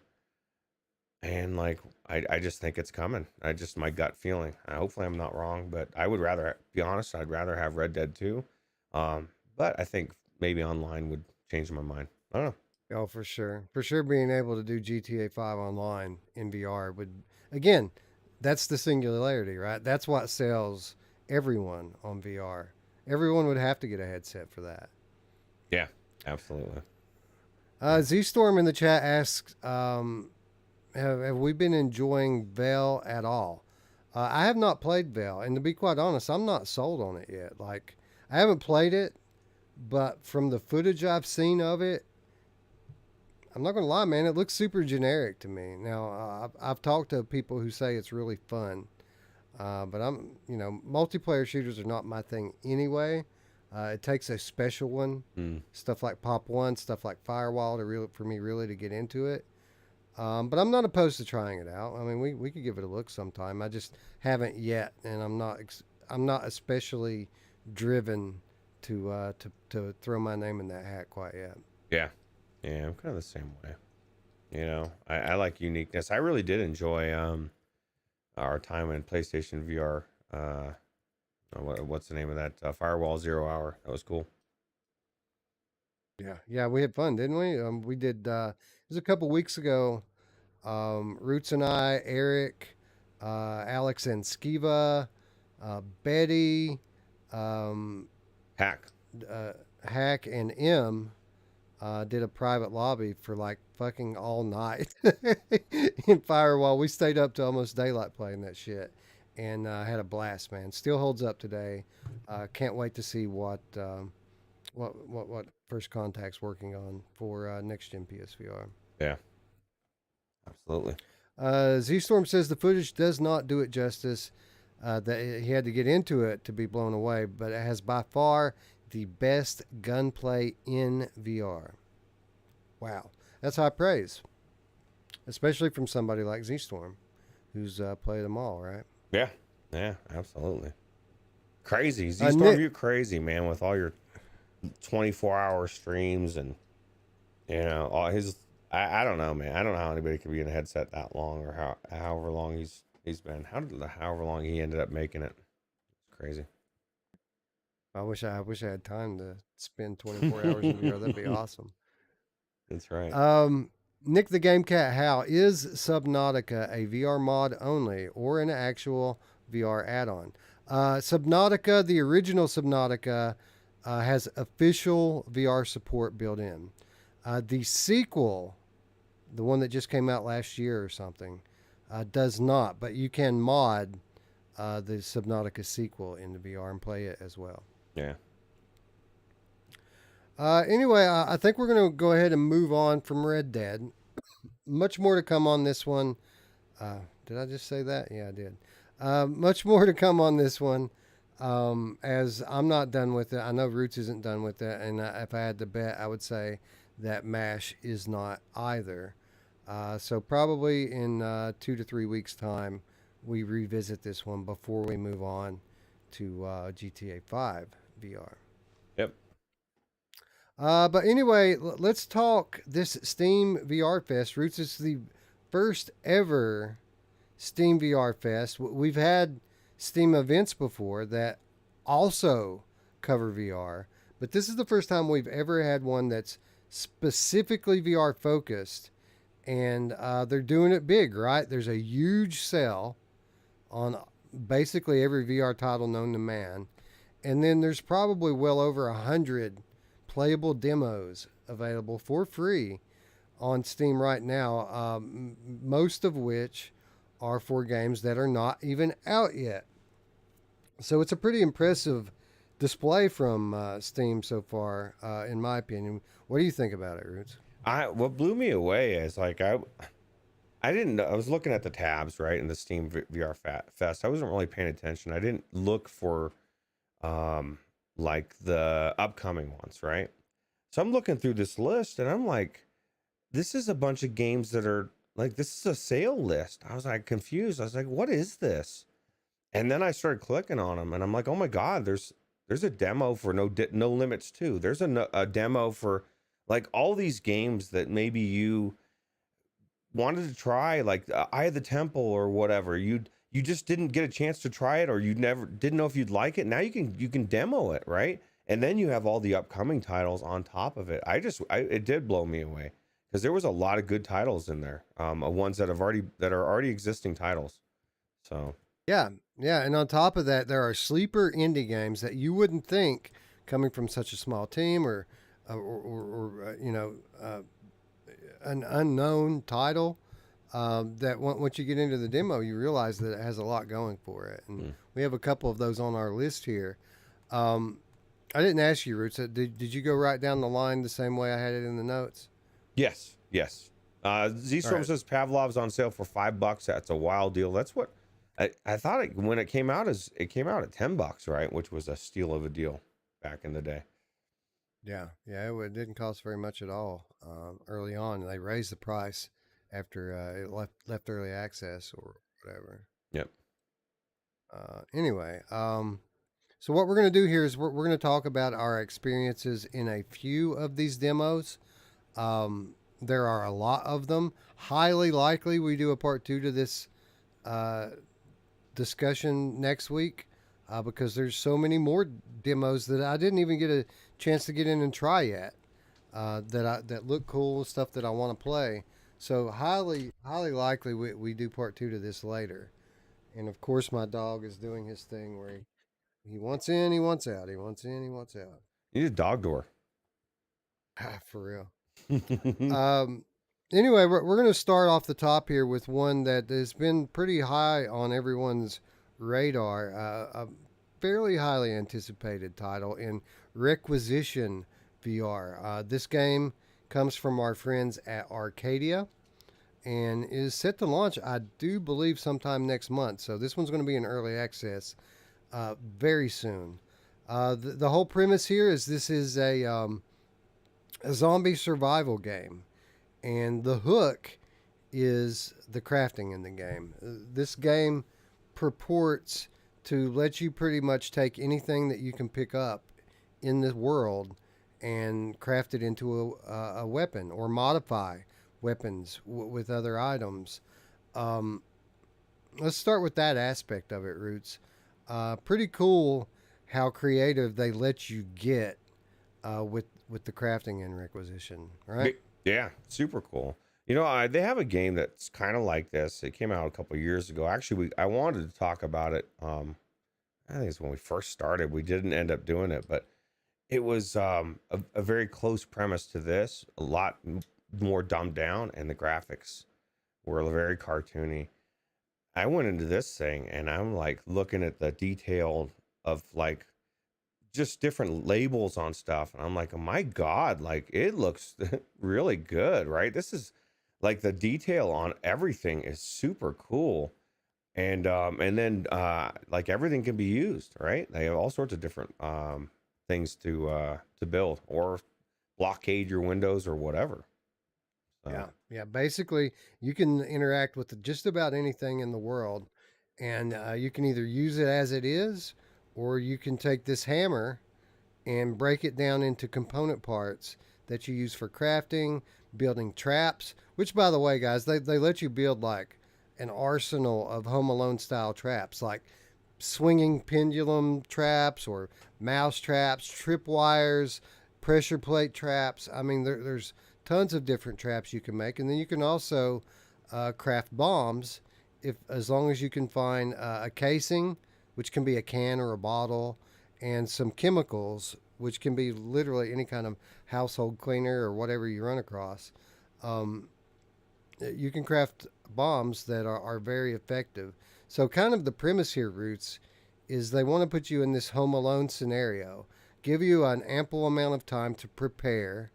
And like, I just think it's coming. My gut feeling. Hopefully I'm not wrong, but I would rather, be honest, I'd rather have Red Dead 2. But I think maybe online would change my mind. I don't know. Oh, for sure. For sure, being able to do GTA 5 online in VR would, again, that's the singularity, right? That's what sells everyone on VR. Everyone would have to get a headset for that. Yeah, absolutely. Z-Storm in the chat asks, have we been enjoying Veil at all? I have not played Veil, and to be quite honest, I'm not sold on it yet. Like, I haven't played it, but from the footage I've seen of it, I'm not going to lie, man, it looks super generic to me. Now, I've talked to people who say it's really fun, but multiplayer shooters are not my thing anyway. It takes a special one, stuff like Pop 1, stuff like Firewall for me really to get into it. But I'm not opposed to trying it out. I mean, we could give it a look sometime. I just haven't yet, and I'm not especially driven to throw my name in that hat quite yet. Yeah, I'm kind of the same way. I like uniqueness. I really did enjoy our time in PlayStation VR. What's the name of that? Firewall 0 Hour. That was cool. Yeah, we had fun, didn't we? We did. It was a couple weeks ago. Roots and I, Eric, Alex and Skiva, Betty, Hack and M did a private lobby for like fucking all night in Firewall. We stayed up to almost daylight playing that shit, and had a blast, man. Still holds up today. Can't wait to see what First Contact's working on for next gen PSVR. Yeah, absolutely. Z-Storm says the footage does not do it justice. That he had to get into it to be blown away, but it has by far the best gunplay in VR. Wow, that's high praise, especially from somebody like Z-Storm, who's played them all, right? Yeah, absolutely. Crazy. Z-Storm, you're crazy, man, with all your 24-hour streams and all his. I don't know, man. I don't know how anybody could be in a headset that long, or however long he's been. However long he ended up making it. It's crazy. I wish I had time to spend 24 hours in VR. That'd be awesome. That's right. Nick the Game Cat, how is Subnautica a VR mod only or an actual VR add-on? Subnautica, the original Subnautica, has official VR support built in. The sequel, the one that just came out last year or something, does not, but you can mod the Subnautica sequel into VR and play it as well. Yeah. Anyway, I think we're going to go ahead and move on from Red Dead. Much more to come on this one. Did I just say that? Yeah, I did. Much more to come on this one, as I'm not done with it. I know Roots isn't done with it, and if I had to bet, I would say that MASH is not either. So probably in 2 to 3 weeks' time, we revisit this one before we move on to GTA 5 VR. Yep. But anyway, let's talk this Steam VR Fest. Roots is the first ever Steam VR Fest. We've had Steam events before that also cover VR, but this is the first time we've ever had one that's specifically VR focused, and they're doing it big, right? There's a huge sale on basically every VR title known to man, and then there's probably well over 100 playable demos available for free on Steam right now, most of which are for games that are not even out yet. So it's a pretty impressive display from Steam so far, in my opinion. What do you think about it, Roots? What blew me away is like I didn't know. I was looking at the tabs, right, in the Steam VR Fest. I wasn't really paying attention. I didn't look for like the upcoming ones, right? So I'm looking through this list and I'm like, this is a bunch of games that are like, this is a sale list. I was like confused. I was like, what is this? And then I started clicking on them and I'm like, oh my God, there's a demo for No Limits 2. There's a demo for like all these games that maybe you wanted to try, like Eye of the Temple or whatever. You just didn't get a chance to try it, or you never didn't know if you'd like it. Now you can demo it, right? And then you have all the upcoming titles on top of it. It did blow me away because there was a lot of good titles in there, ones that are already existing titles. So Yeah, yeah, and on top of that, there are sleeper indie games that you wouldn't think coming from such a small team or an unknown title. That once you get into the demo, you realize that it has a lot going for it, and we have a couple of those on our list here. I didn't ask you, Roots. Did you go right down the line the same way I had it in the notes? yes. Z-Storm Right. says Pavlov's on sale for $5. That's a wild deal. That's what I thought when it came out, it came out at $10, right? Which was a steal of a deal back in the day. Yeah, yeah, it didn't cost very much at all early on. They raised the price after it left early access or whatever. Yep. Anyway, so what we're going to do here is we're going to talk about our experiences in a few of these demos. There are a lot of them. Highly likely we do a part two to this uh, discussion next week because there's so many more demos that I didn't even get a chance to get in and try yet. That look cool, stuff that I want to play. So highly likely we do part two to this later. And of course, my dog is doing his thing where he wants in, he wants out, he wants in, he wants out. You need a dog door. For real. Um, anyway, we're going to start off the top here with one that has been pretty high on everyone's radar. A fairly highly anticipated title in Requisition VR. This game comes from our friends at Arcadia and is set to launch, I do believe, sometime next month. So this one's going to be in early access very soon. The whole premise here is this is a zombie survival game, and the hook is the crafting in the game. This game purports to let you pretty much take anything that you can pick up in the world and craft it into a weapon or modify weapons with other items. Let's start with that aspect of it, Roots. Pretty cool how creative they let you get with the crafting and requisition, right? Yeah, super cool. You know, they have a game that's kind of like this. It came out a couple years ago. Actually, I wanted to talk about it. I think it's when we first started. We didn't end up doing it, but it was a very close premise to this. A lot more dumbed down, and the graphics were very cartoony. I went into this thing, and I'm like looking at the detail of like just different labels on stuff, and I'm like, oh my God, like it looks really good, right? This is like the detail on everything is super cool. And then like everything can be used, right? They have all sorts of different things to build or blockade your windows or whatever. So, Yeah. Basically, you can interact with just about anything in the world, and you can either use it as it is, or you can take this hammer and break it down into component parts that you use for crafting, building traps. Which, by the way, guys, they let you build like an arsenal of Home Alone style traps, like swinging pendulum traps or mouse traps, tripwires, pressure plate traps. I mean, there's tons of different traps you can make, and then you can also craft bombs if as long as you can find a casing, which can be a can or a bottle, and some chemicals, which can be literally any kind of household cleaner or whatever you run across. Um, you can craft bombs that are very effective. So, kind of the premise here, Roots, is they want to put you in this Home Alone scenario, give you an ample amount of time to prepare,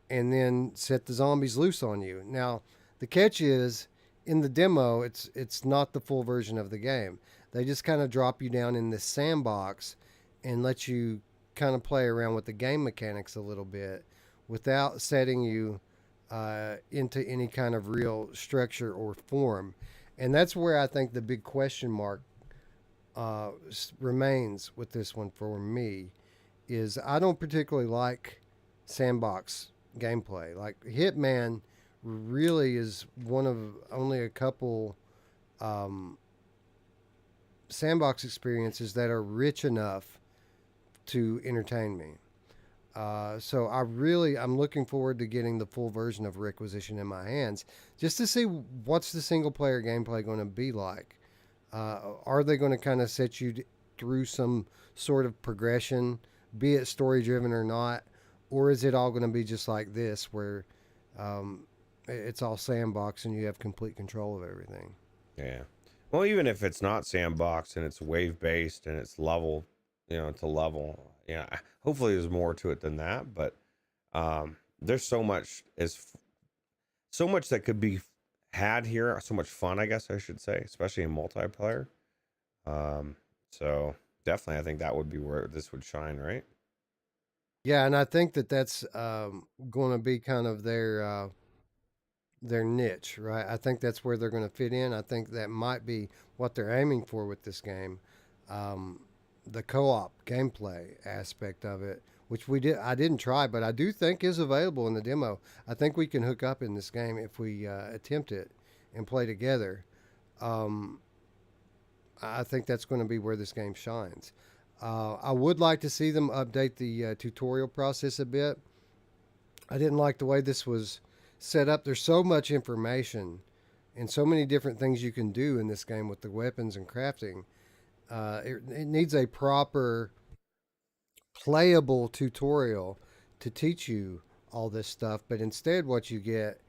and then set the zombies loose on you. Now, the catch is in the demo, it's not the full version of the game. They just kind of drop you down in this sandbox and let you kind of play around with the game mechanics a little bit without setting you into any kind of real structure or form. And that's where I think the big question mark remains with this one for me is I don't particularly like sandbox gameplay. Like Hitman really is one of only a couple um, sandbox experiences that are rich enough to entertain me. So I'm looking forward to getting the full version of Requisition in my hands, just to see what's the single player gameplay going to be like. Are they going to kind of set you through some sort of progression, be it story driven or not, or is it all going to be just like this, where it's all sandbox and you have complete control of everything? yeah. Well, even if it's not sandbox and it's wave based and it's level, it's a level. Yeah. Hopefully, there's more to it than that. But there's so much that could be had here. So much fun, I guess I should say, especially in multiplayer. So definitely, I think that would be where this would shine, right? Yeah, and I think that's going to be kind of their niche, right? I think that's where they're going to fit in. I think that might be what they're aiming for with this game. Um, the co-op gameplay aspect of it, which I didn't try, but I do think is available in the demo. I think we can hook up in this game if we attempt it and play together. Um, I think that's going to be where this game shines. I would like to see them update the tutorial process a bit. I didn't like the way this was set up. There's so much information and so many different things you can do in this game with the weapons and crafting. It needs a proper playable tutorial to teach you all this stuff, but instead, what you get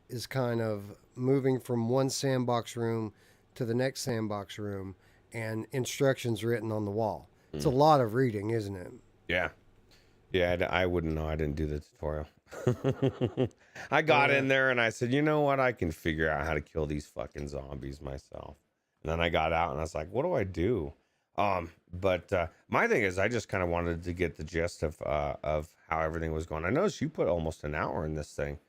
is kind of moving from one sandbox room to the next sandbox room and instructions written on the wall. It's a Mm. lot of reading, isn't it? Yeah. Yeah. I wouldn't know. I didn't do the tutorial. I got Yeah. in there and I said, you know what? I can figure out how to kill these fucking zombies myself. And then I got out and I was like, what do I do? But my thing is, I just kind of wanted to get the gist of how everything was going. I noticed you put almost an hour in this thing.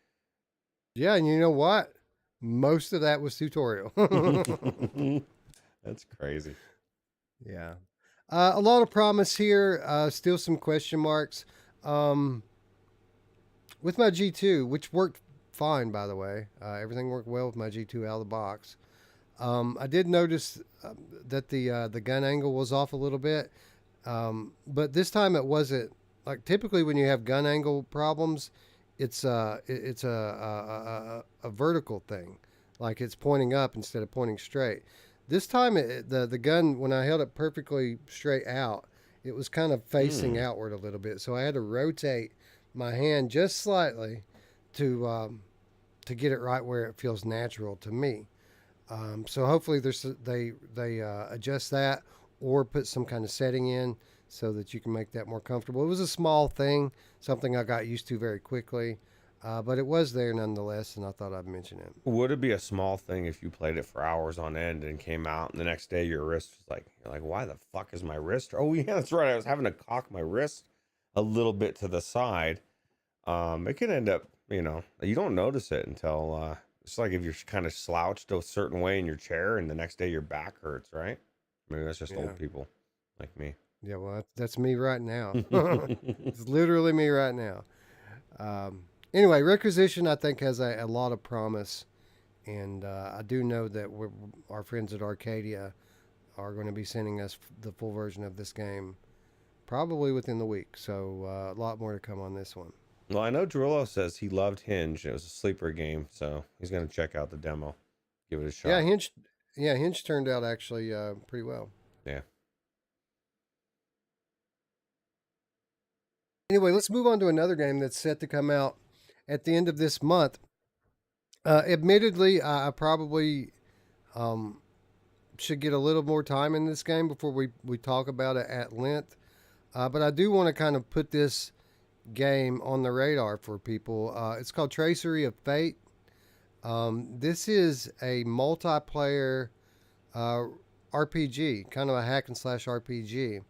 Yeah, and you know what? Most of that was tutorial. That's crazy. Yeah. A lot of promise here. Still some question marks. Um, with my G2, which worked fine, by the way. Everything worked well with my G2 out of the box. I did notice that the gun angle was off a little bit, but this time it wasn't. Like typically when you have gun angle problems, it's a vertical thing, like it's pointing up instead of pointing straight. This time the gun, when I held it perfectly straight out, it was kind of facing Mm. outward a little bit, so I had to rotate my hand just slightly to get it right where it feels natural to me. So hopefully they adjust that or put some kind of setting in so that you can make that more comfortable. It was a small thing, something I got used to very quickly, but it was there nonetheless, and I thought I'd mention it. Would it be a small thing if you played it for hours on end and came out and the next day your wrist was like, you're like, why the fuck is my wrist? Oh yeah, that's right. I was having to cock my wrist a little bit to the side. It can end up, you don't notice it until it's like if you're kind of slouched a certain way in your chair and the next day your back hurts, right? Maybe that's just Yeah. old people like me. Yeah, well, that's me right now. It's literally me right now. Anyway, Requisition, I think, has a lot of promise. And I do know that our friends at Arcadia are going to be sending us the full version of this game probably within the week. So a lot more to come on this one. Well, I know Drullo says he loved Hinge. It was a sleeper game, so he's going to check out the demo, give it a Yeah, shot. Hinge turned out actually pretty well. Yeah. Anyway, let's move on to another game that's set to come out at the end of this month. Admittedly, I probably um, should get a little more time in this game before we talk about it at length. But I do want to kind of put this game on the radar for people. It's called Tracery of Fate. This is a multiplayer uh, RPG, kind of a hack and slash RPG.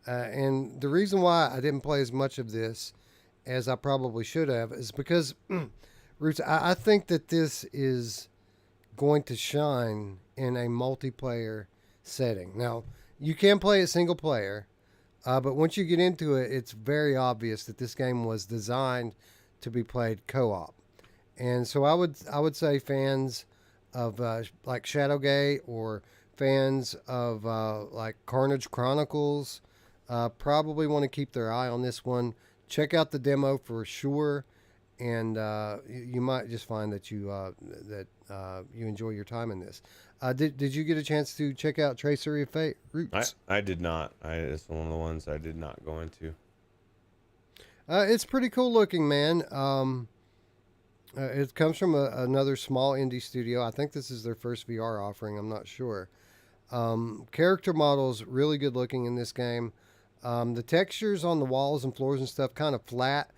And the reason why I didn't play as much of this as I probably should have is because, Roots, I think that this is going to shine in a multiplayer setting. Now, you can play it single player, but once you get into it, it's very obvious that this game was designed to be played co-op. And so I would say fans of like Shadowgate or fans of like Carnage Chronicles probably want to keep their eye on this one. Check out the demo for sure, and you might just find that you enjoy your time in this. Did you get a chance to check out Tracery of Fate I, Roots? I did not. It's one of the ones I did not go into. It's pretty cool looking, man. It comes from another small indie studio. I think this is their first VR offering. I'm not sure. Character models really good looking in this game. The textures on the walls and floors and stuff kind of flat.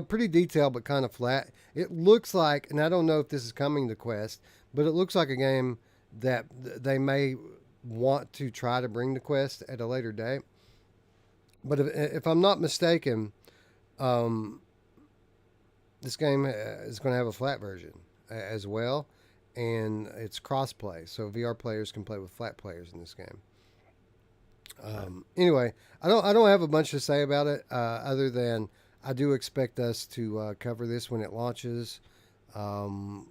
Pretty detailed, but kind of flat. It looks like, and I don't know if this is coming to Quest, but it looks like a game that they may want to try to bring to Quest at a later date. But if I'm not mistaken, um, this game is going to have a flat version as well, and it's crossplay, so VR players can play with flat players in this game. Anyway, I don't have a bunch to say about it other than I do expect us to cover this when it launches. Um,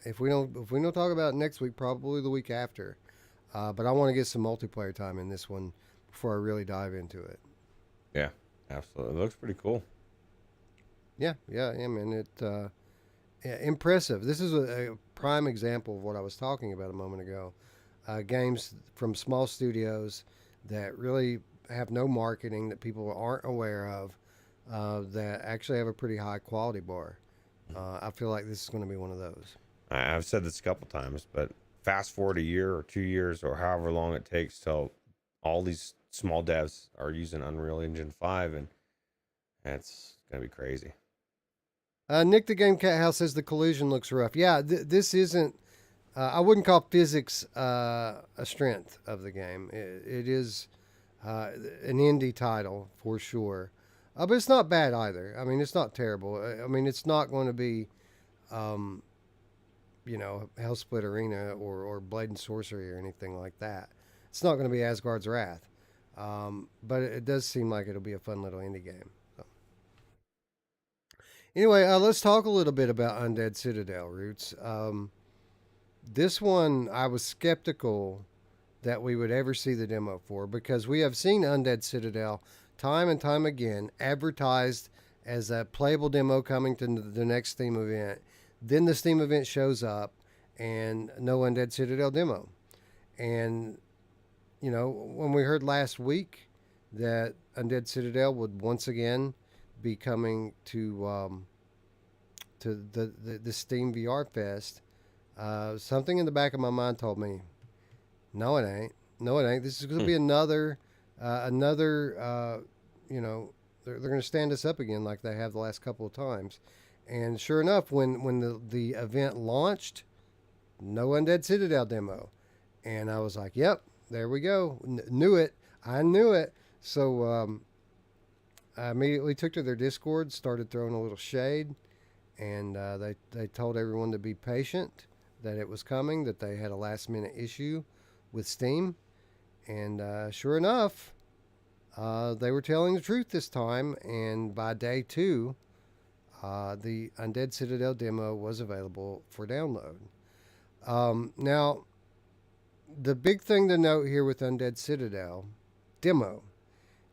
if we don't talk about it next week, probably the week after. But I want to get some multiplayer time in this one before I really dive into it. Yeah, absolutely. It looks pretty cool. Yeah, man. Yeah, impressive. This is a prime example of what I was talking about a moment ago. Games from small studios that really have no marketing, that people aren't aware of, that actually have a pretty high quality bar. I feel like this is going to be one of those. I've said this a couple times, but fast forward a year or 2 years or however long it takes till all these small devs are using Unreal Engine 5, and that's gonna be crazy. Nick the Game Cat House says the collision looks rough. Yeah, this isn't. I wouldn't call physics a strength of the game. It is an indie title for sure, but it's not bad either. I mean, it's not terrible. I mean, it's not going to be, um, Hellsplit Arena or Blade and Sorcery or anything like that. It's not going to be Asgard's Wrath, but it does seem like it'll be a fun little indie game. So. Anyway, let's talk a little bit about Undead Citadel, Roots. This one, I was skeptical that we would ever see the demo for because we have seen Undead Citadel time and time again advertised as a playable demo coming to the next Steam event. Then the Steam event shows up and no Undead Citadel demo. And, when we heard last week that Undead Citadel would once again be coming to the Steam VR Fest, something in the back of my mind told me, no, it ain't. No, it ain't. This is going to be another. They're going to stand us up again like they have the last couple of times. And sure enough, when the event launched, no Undead Citadel demo, and I was like, yep, there we go. Knew it. I knew it. So I immediately took to their Discord, started throwing a little shade, and they told everyone to be patient, that it was coming, that they had a last minute issue with Steam, and sure enough, they were telling the truth this time. And by day 2, the Undead Citadel demo was available for download. Now, the big thing to note here with Undead Citadel demo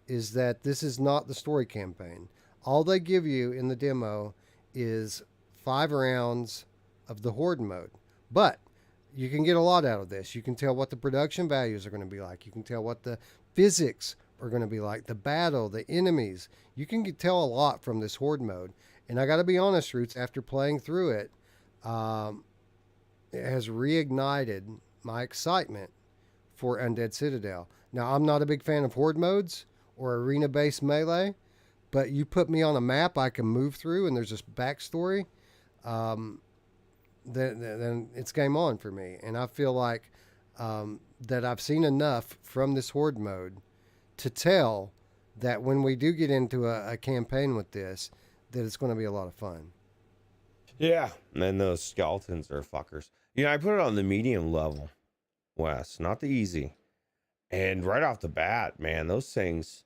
is that this is not the story campaign. All they give you in the demo is 5 rounds of the Horde mode. But you can get a lot out of this. You can tell what the production values are going to be like. You can tell what the physics are going to be like, the battle, the enemies. You can tell a lot from this Horde mode. And I got to be honest, Roots, after playing through it, it has reignited my excitement for Undead Citadel. Now, I'm not a big fan of Horde modes or arena-based melee, but you put me on a map I can move through and there's this backstory, then it's game on for me. And I feel like that I've seen enough from this Horde mode to tell that when we do get into a campaign with this, that it's going to be a lot of fun. Yeah, and then those skeletons are fuckers. I put it on the medium level, Wes, not the easy. And right off the bat, man, those things,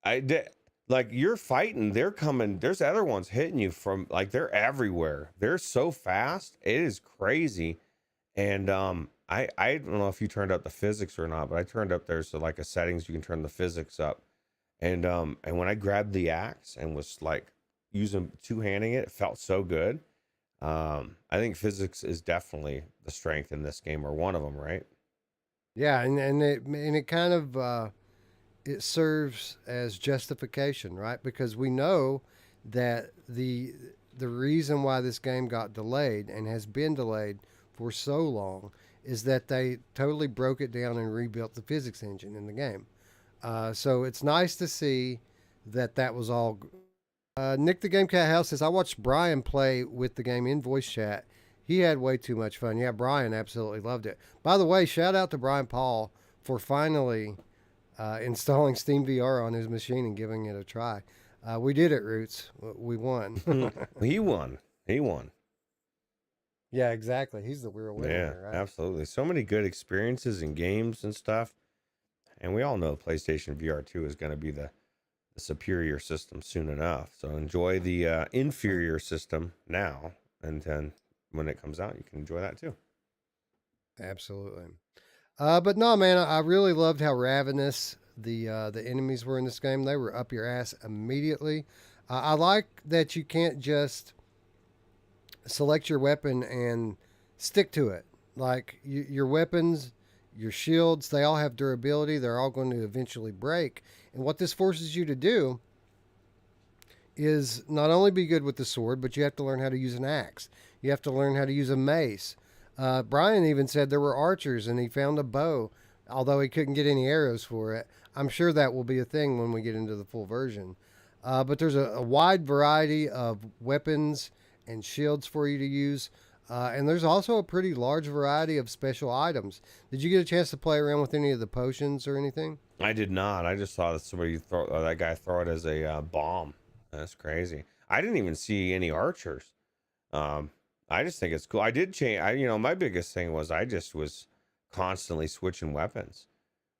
like you're fighting, they're coming. There's other ones hitting you from, like, they're everywhere. They're so fast, it is crazy. And I don't know if you turned up the physics or not, but I turned up there's like a settings you can turn the physics up. And when I grabbed the axe and was like using two-handing it, it felt so good. I think physics is definitely the strength in this game, or one of them, right? Yeah, and it kind of it serves as justification, right? Because we know that the reason why this game got delayed and has been delayed for so long is that they totally broke it down and rebuilt the physics engine in the game. So it's nice to see that was all. Nick the Game Cat House says, I watched Brian play with the game in voice chat. He had way too much fun. Yeah, Brian absolutely loved it. By the way, shout out to Brian Paul for finally installing Steam VR on his machine and giving it a try. We did it, Roots. We won. He won. Yeah, exactly. He's the real winner. Yeah, right? absolutely. So many good experiences and games and stuff. And we all know PlayStation VR 2 is going to be the superior system soon enough. So enjoy the inferior system now. And then when it comes out, you can enjoy that too. Absolutely. But no, man, I really loved how ravenous the enemies were in this game. They were up your ass immediately. I like that you can't just select your weapon and stick to it. Like your weapons, your shields, they all have durability. They're all going to eventually break. And what this forces you to do is not only be good with the sword, but you have to learn how to use an axe. You have to learn how to use a mace. Brian even said there were archers and he found a bow, although he couldn't get any arrows for it. I'm sure that will be a thing when we get into the full version. But there's a wide variety of weapons and shields for you to use. And there's also a pretty large variety of special items. Did you get a chance to play around with any of the potions or anything? I did not. I just saw that somebody that guy throw it as a bomb. That's crazy. I didn't even see any archers. I just think it's cool. I did change. My biggest thing was I just was constantly switching weapons.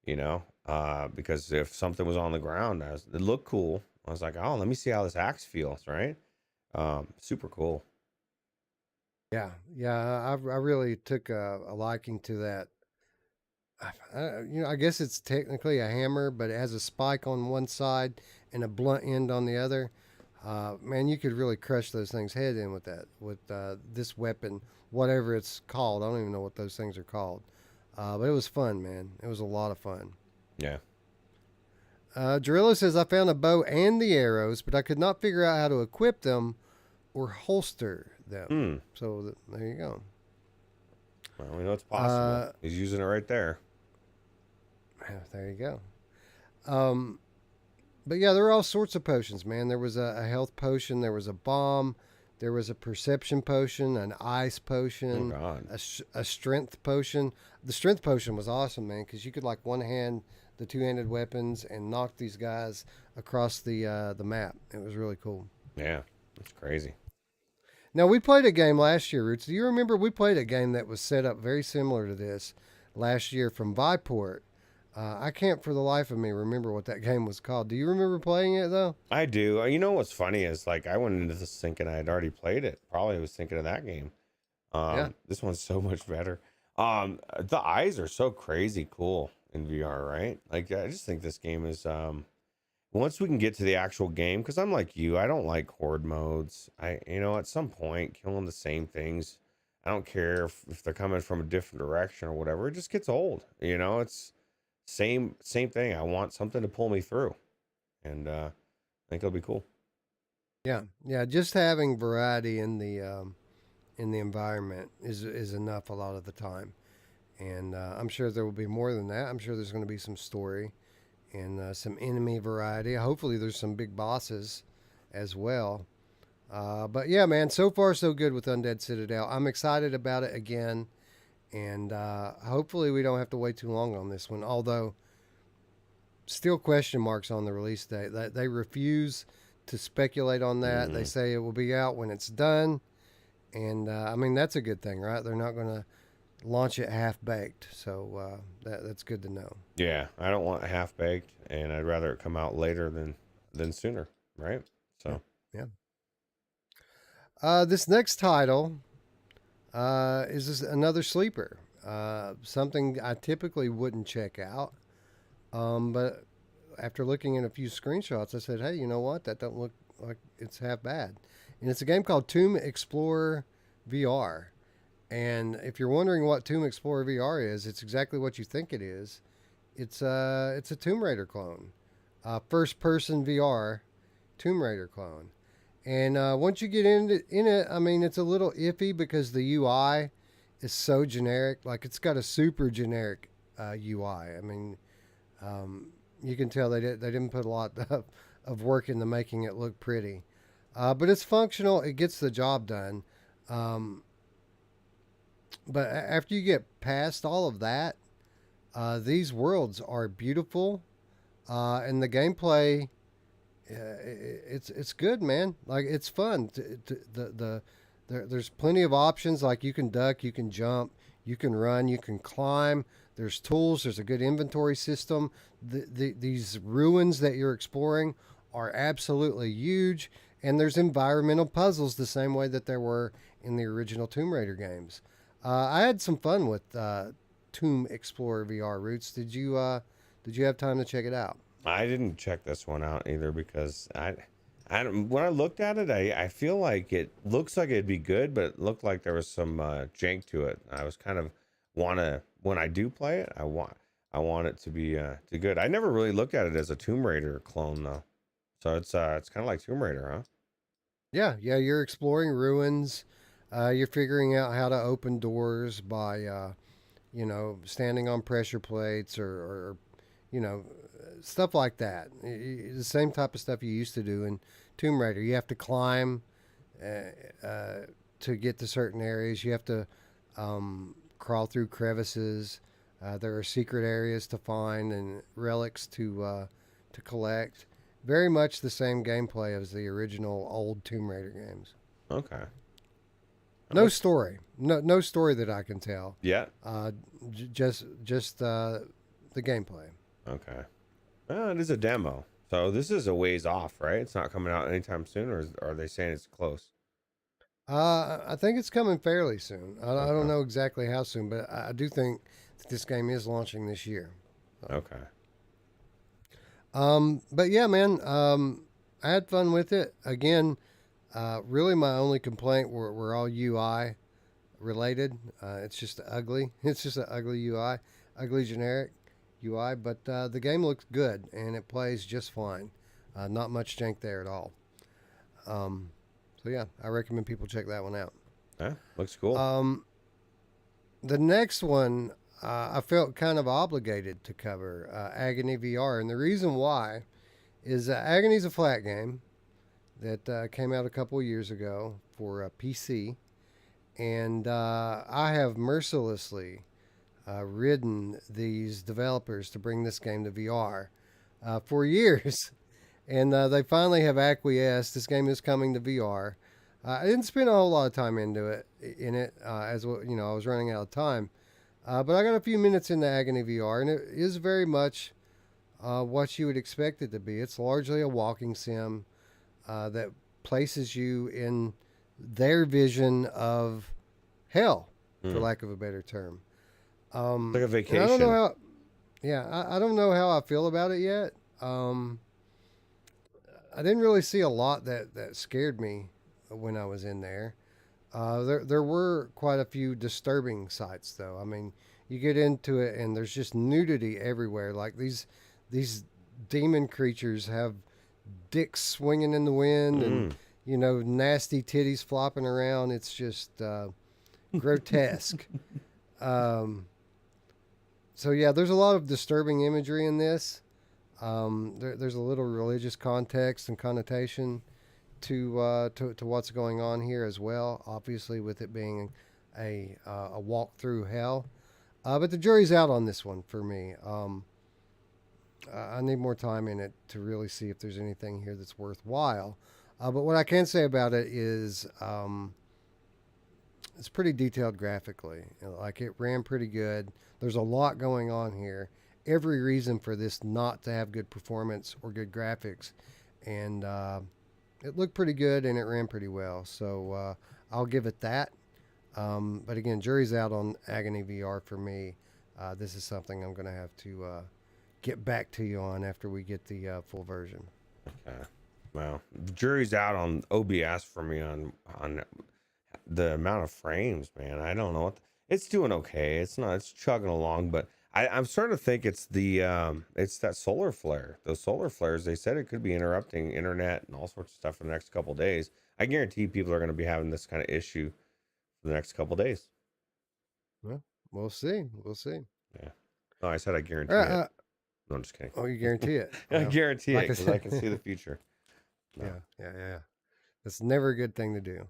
Because if something was on the ground, it looked cool. I was like, oh, let me see how this axe feels. Right. Super cool. Yeah, I really took a liking to that. I guess it's technically a hammer, but it has a spike on one side and a blunt end on the other. Man, you could really crush those things head in with that, with this weapon, whatever it's called. I don't even know what those things are called. But it was fun, man. It was a lot of fun. Yeah. Drillo says, I found a bow and the arrows, but I could not figure out how to equip them or holster them. So there you go. Well, we know it's possible. He's using it right there. There you go. But yeah, there were all sorts of potions, man. There was a health potion. There was a bomb. There was a perception potion, an ice potion, Oh, God. a strength potion. The strength potion was awesome, man, because you could like one hand the two-handed weapons and knock these guys across the map. It was really cool. Yeah, that's crazy. Now we played a game last year, Roots. Do you remember we played a game that was set up very similar to this last year from Viport? I can't for the life of me remember what that game was called. Do you remember playing it though? I do. You know what's funny is like I went into this thinking I had already played it. Probably was thinking of that game. Yeah, This one's so much better. The eyes are so crazy cool in VR, right? Like I just think this game is once we can get to the actual game, because I'm like you, I don't like horde modes. At some point killing the same things, I don't care if they're coming from a different direction or whatever, it just gets old. It's same thing. I want something to pull me through, and I think it'll be cool. yeah, yeah. Just having variety in the environment is enough a lot of the time, and I'm sure there will be more than that. I'm sure there's going to be some story and some enemy variety. Hopefully, there's some big bosses as well. But yeah, man, so far so good with Undead Citadel. I'm excited about it again, and hopefully we don't have to wait too long on this one. Although, still question marks on the release date. They refuse to speculate on that. They Mm, say it will be out when it's done, and I mean that's a good thing, right? They're not going to launch it half baked, so that's good to know. yeah, I don't want half baked, and I'd rather it come out later than sooner, right? Yeah, So yeah. This next title another sleeper. Something I typically wouldn't check out, but after looking at a few screenshots, I said, "Hey, you know what? That don't look like it's half bad." And it's a game called Tomb Explorer VR. And if you're wondering what Tomb Explorer VR is, it's exactly what you think it is. It's a Tomb Raider clone, first person VR Tomb Raider clone. And once you get in it, I mean, it's a little iffy because the UI is so generic. Like it's got a super generic UI. I mean, you can tell they didn't put a lot of work into making it look pretty. But it's functional. It gets the job done. Um, but after you get past all of that, these worlds are beautiful, and the gameplay it's good, man. Like it's fun. There's plenty of options. Like you can duck, you can jump, you can run, you can climb. There's tools. There's a good inventory system. These ruins that you're exploring are absolutely huge, and there's environmental puzzles the same way that there were in the original Tomb Raider games. I had some fun with Tomb Explorer VR. Roots, did you have time to check it out? I didn't check this one out either because when I looked at it, I feel like it looks like it'd be good, but it looked like there was some jank to it. I was kind of wanna when I do play it, I want it to be to good. I never really looked at it as a Tomb Raider clone though, so it's kind of like Tomb Raider, huh? Yeah, yeah. You're exploring ruins. You're figuring out how to open doors by standing on pressure plates or stuff like that. The same type of stuff you used to do in Tomb Raider. You have to climb to get to certain areas. You have to crawl through crevices. There are secret areas to find and relics to collect. Very much the same gameplay as the original old Tomb Raider games. Okay. No story. No story that I can tell. Yeah. Just the gameplay. Okay. Well, it is a demo, so this is a ways off, right? It's not coming out anytime soon, or are they saying it's close? I think it's coming fairly soon. I don't Okay. know exactly how soon, but I do think that this game is launching this year. So, Okay. but yeah, man, I had fun with it. Again, really, my only complaint were all UI related. It's just ugly. It's just an ugly UI, ugly generic UI. But the game looks good and it plays just fine. Not much jank there at all. Um, so yeah, I recommend people check that one out. Yeah, looks cool. The next one I felt kind of obligated to cover Agony VR, and the reason why is Agony's a flat game that came out a couple of years ago for PC, and I have mercilessly ridden these developers to bring this game to VR for years, and they finally have acquiesced. This game is coming to VR. I didn't spend a whole lot of time into it, as well. I was running out of time, but I got a few minutes into Agony VR, and it is very much what you would expect it to be. It's largely a walking sim that places you in their vision of hell, for lack of a better term. Like a vacation. I don't know how. Yeah, I don't know how I feel about it yet. I didn't really see a lot that scared me when I was in there. There were quite a few disturbing sights, though. I mean, you get into it and there's just nudity everywhere. Like these demon creatures have dicks swinging in the wind and nasty titties flopping around. It's just grotesque. So yeah, there's a lot of disturbing imagery in this. There's a little religious context and connotation to what's going on here as well. Obviously, with it being a walk through hell, but the jury's out on this one for me. I need more time in it to really see if there's anything here that's worthwhile. But what I can say about it is it's pretty detailed graphically. Like it ran pretty good. There's a lot going on here. Every reason for this not to have good performance or good graphics. And it looked pretty good and it ran pretty well. So I'll give it that. But again, jury's out on Agony VR for me. This is something I'm going to have to get back to you on after we get the full version. Okay. Well, the jury's out on OBS for me on the amount of frames, man. I don't know it's doing okay. It's chugging along, but I'm starting to think it's it's that solar flare. Those solar flares, they said it could be interrupting internet and all sorts of stuff for the next couple of days. I guarantee people are going to be having this kind of issue for the next couple of days. Well, we'll see. We'll see. Yeah. No, I said I guarantee it. No, I'm just kidding. Oh, you guarantee it? I guarantee it because I can see the future. No. Yeah. That's never a good thing to do.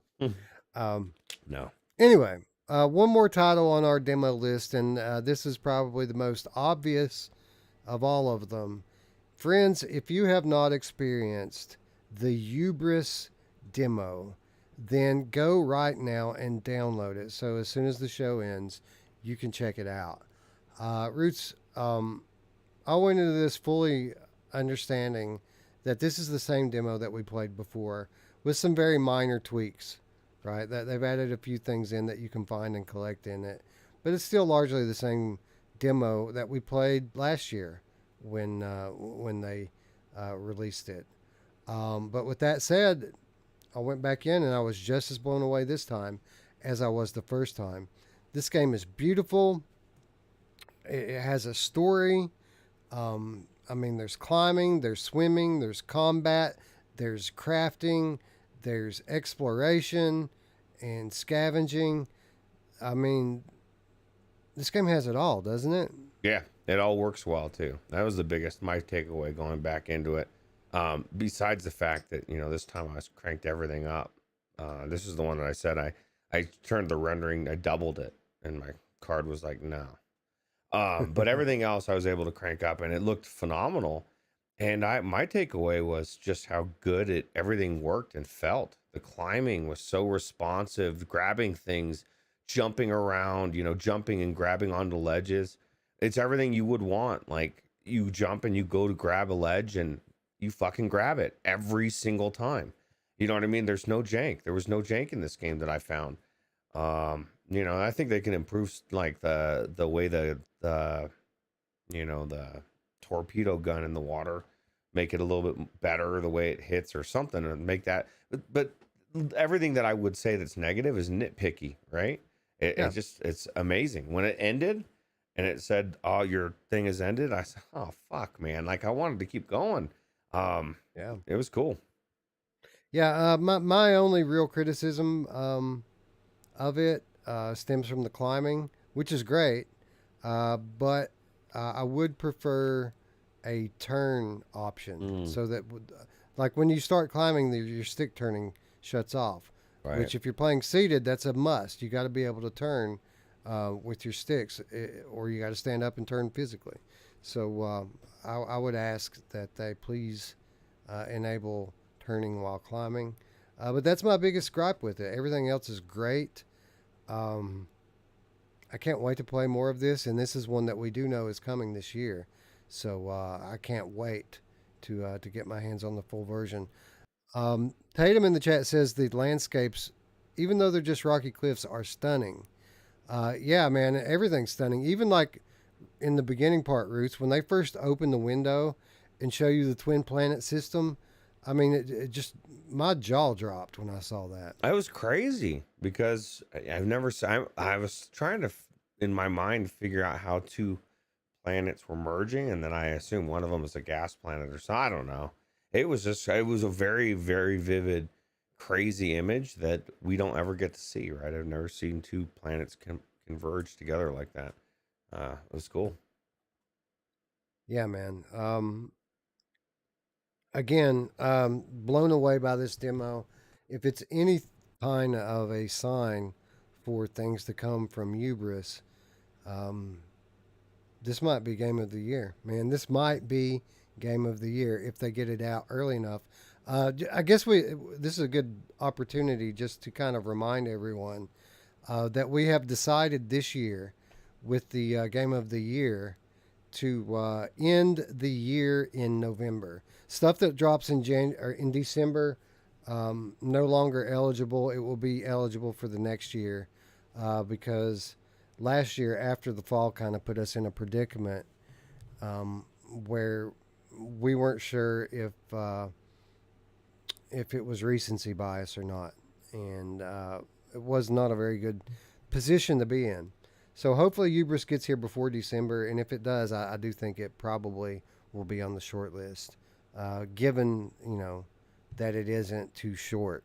No. Anyway, one more title on our demo list, and this is probably the most obvious of all of them. Friends, if you have not experienced the Hubris demo, then go right now and download it. So as soon as the show ends, you can check it out. Ruuts, I went into this fully understanding that this is the same demo that we played before with some very minor tweaks, right? That they've added a few things in that you can find and collect in it, but it's still largely the same demo that we played last year when they released it. But with that said, I went back in and I was just as blown away this time as I was the first time. This game is beautiful. It has a story. I mean, there's climbing, there's swimming, there's combat, there's crafting, there's exploration and scavenging. I mean, this game has it all, doesn't it? Yeah, it all works well too. That was my takeaway going back into it. Besides the fact that, this time I cranked everything up. This is the one that I said I turned the rendering, I doubled it, and my card was like, no. But everything else I was able to crank up and it looked phenomenal. And my takeaway was just how good everything worked and felt. The climbing was so responsive, grabbing things, jumping around, jumping and grabbing onto ledges. It's everything you would want. Like you jump and you go to grab a ledge and you fucking grab it every single time. You know what I mean? There's no jank. There was no jank in this game that I found. I think they can improve like the way the torpedo gun in the water, make it a little bit better, the way it hits or something, and make that. But everything that I would say that's negative is nitpicky, right? It's amazing. When it ended and it said, "Oh, your thing has ended," I said, "Oh fuck, man!" Like I wanted to keep going. It was cool. Yeah, my only real criticism of it stems from the climbing, which is great, but I would prefer a turn option so that, like when you start climbing, your stick turning shuts off. Right. Which, if you're playing seated, that's a must. You got to be able to turn with your sticks, or you got to stand up and turn physically. So I would ask that they please enable turning while climbing. But that's my biggest gripe with it. Everything else is great. Um, I can't wait to play more of this, and this is one that we do know is coming this year. So I can't wait to get my hands on the full version. Tatum in the chat says the landscapes, even though they're just rocky cliffs, are stunning. Yeah, man, everything's stunning. Even like in the beginning part, Roots, when they first open the window and show you the twin planet system, I mean, it just my jaw dropped when I saw that. It was crazy because I've never seen. I was trying to, in my mind, figure out how two planets were merging, and then I assume one of them is a gas planet or so. I don't know. It was just, it was a very, very vivid, crazy image that we don't ever get to see. Right? I've never seen two planets converge together like that. It was cool. Yeah, man. Again, blown away by this demo. If it's any kind of a sign for things to come from Hubris, um, this might be game of the year, man. This might be game of the year if they get it out early enough. I guess this is a good opportunity just to kind of remind everyone that we have decided this year with the game of the year to end the year in November. Stuff that drops in or in December, no longer eligible. It will be eligible for the next year because last year after the fall kind of put us in a predicament where we weren't sure if it was recency bias or not, and it was not a very good position to be in. So hopefully Hubris gets here before December, and if it does, I do think it probably will be on the short list, given that it isn't too short,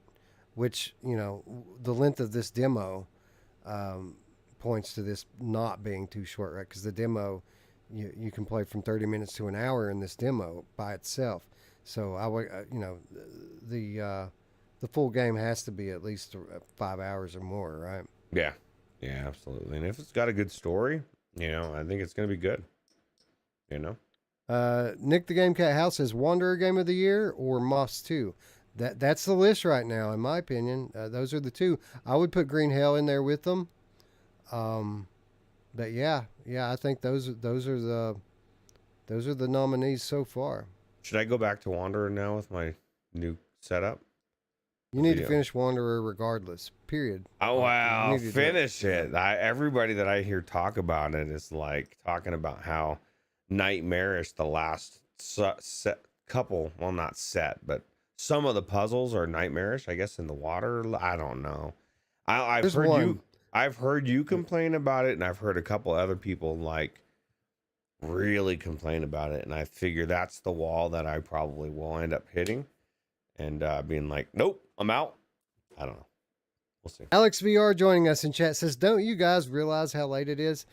which the length of this demo points to this not being too short, right? Because the demo you can play from 30 minutes to an hour in this demo by itself. So I would the full game has to be at least 5 hours or more, right? Yeah. Yeah, absolutely. And if it's got a good story, I think it's going to be good. Nick the Game Cat House says Wanderer Game of the Year or Moss 2. That's the list right now, in my opinion. Those are the two. I would put Green Hell in there with them. But yeah, I think those are the nominees so far. Should I go back to Wanderer now with my new setup? You need to finish Wanderer regardless. Period. Oh wow, finish it. Everybody that I hear talk about it is like talking about how nightmarish the last couple. Well, not set, but some of the puzzles are nightmarish. I guess in the water. I don't know. I've heard you complain about it, and I've heard a couple other people like really complain about it, and I figure that's the wall that I probably will end up hitting and being like, nope, I'm out. I don't know. We'll see. Alex VR joining us in chat says, don't you guys realize how late it is?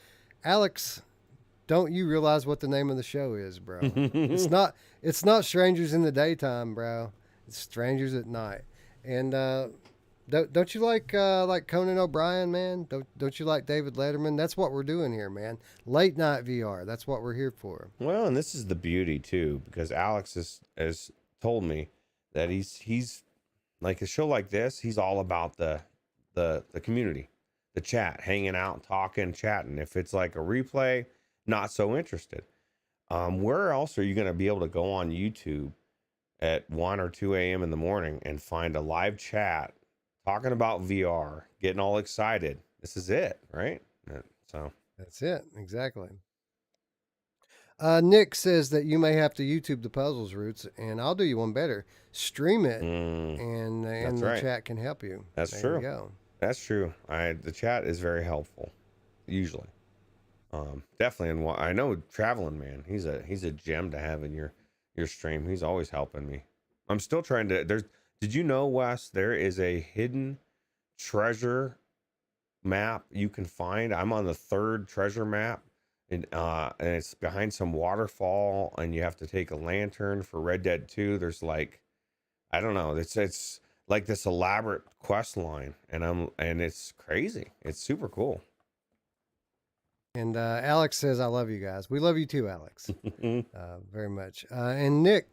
Alex, don't you realize what the name of the show is, bro? It's not Strangers in the Daytime, bro. It's Strangers at Night. And don't you like Conan O'Brien, man? Don't you like David Letterman? That's what we're doing here, man. Late night VR. That's what we're here for. Well, and this is the beauty too, because Alex has told me that he's like a show like this. He's all about the community, the chat, hanging out, talking, chatting. If it's like a replay, not so interested. Where else are you going to be able to go on YouTube at 1 or 2 a.m. in the morning and find a live chat talking about VR, getting all excited? This is it, right? So that's it. Exactly. Nick says that you may have to YouTube the puzzles, Roots, and I'll do you one better. Stream it, and the chat can help you. That's true. You go. That's true. The chat is very helpful, usually. Definitely. And I know Traveling Man, he's a gem to have in your stream. He's always helping me. I'm still trying to. Did you know, Wes? There is a hidden treasure map you can find. I'm on the 3rd treasure map. And it's behind some waterfall, and you have to take a lantern for Red Dead 2. There's like, I don't know, it's like this elaborate quest line, and it's crazy. It's super cool. And Alex says, I love you guys. We love you too, Alex, very much. And Nick,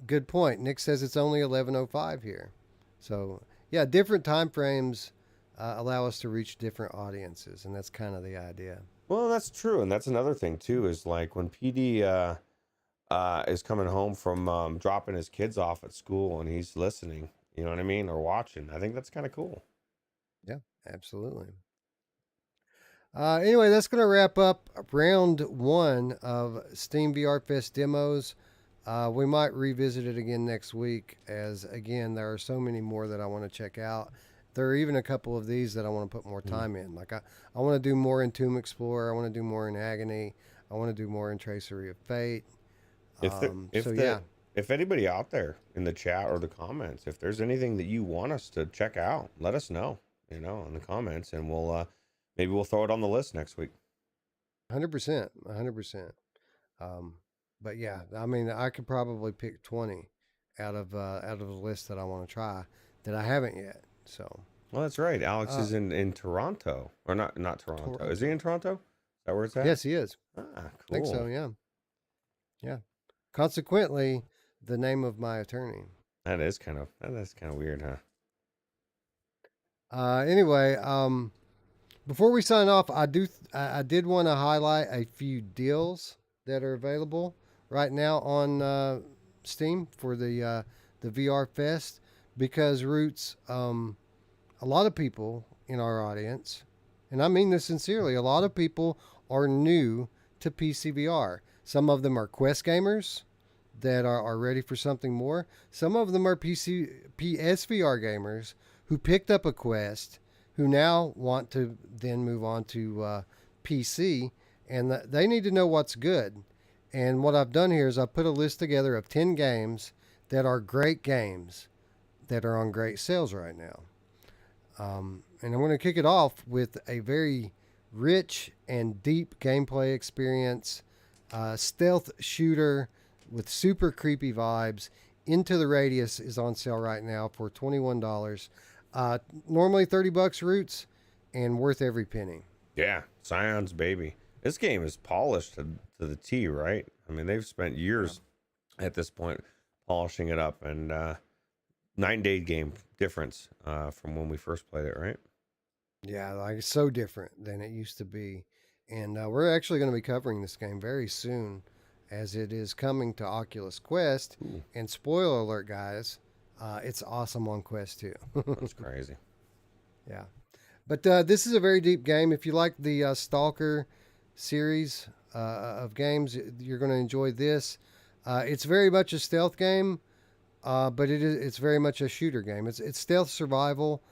good point. Nick says it's only 11:05 here. So, yeah, different time frames allow us to reach different audiences. And that's kind of the idea. Well, that's true. And that's another thing, too, is like when PD is coming home from dropping his kids off at school and he's listening, you know what I mean? Or watching. I think that's kind of cool. Yeah, absolutely. Anyway, that's going to wrap up round one of Steam VR Fest demos. We might revisit it again next week, as again, there are so many more that I want to check out. There are even a couple of these that I want to put more time in. Like I want to do more in Tomb Explorer. I want to do more in Agony. I want to do more in Tracery of Fate. If anybody out there in the chat or the comments, if there's anything that you want us to check out, let us know, in the comments, and we'll maybe we'll throw it on the list next week. 100%, 100%. But yeah, I mean, I could probably pick 20 out of the list that I want to try that I haven't yet. So. Well, that's right. Alex is in Toronto, or not Toronto. Is he in Toronto? Is that where it's at? Yes, he is. Ah, cool. I think so. Yeah. Yeah. Consequently, the name of my attorney. That is kind of weird, huh? Anyway, before we sign off, I did want to highlight a few deals that are available right now on Steam for the VR Fest, because Ruuts, a lot of people in our audience, and I mean this sincerely, a lot of people are new to PCVR. Some of them are Quest gamers that are ready for something more. Some of them are PSVR gamers who picked up a Quest, who now want to then move on to PC, and they need to know what's good. And what I've done here is I've put a list together of 10 games that are great games that are on great sales right now. And I'm going to kick it off with a very rich and deep gameplay experience, stealth shooter with super creepy vibes. Into the Radius is on sale right now for $21. Normally $30 Ruuts, and worth every penny. Yeah, Scion's baby. This game is polished to the T, right? I mean, they've spent years at this point polishing it up, and 9-day game difference from when we first played it, right? Yeah, like it's so different than it used to be. And we're actually going to be covering this game very soon, as it is coming to Oculus Quest. Ooh. And spoiler alert, guys, it's awesome on Quest 2. That's crazy. Yeah. But this is a very deep game. If you like the Stalker series of games, you're going to enjoy this. It's very much a stealth game, but it's very much a shooter game. It's stealth survival.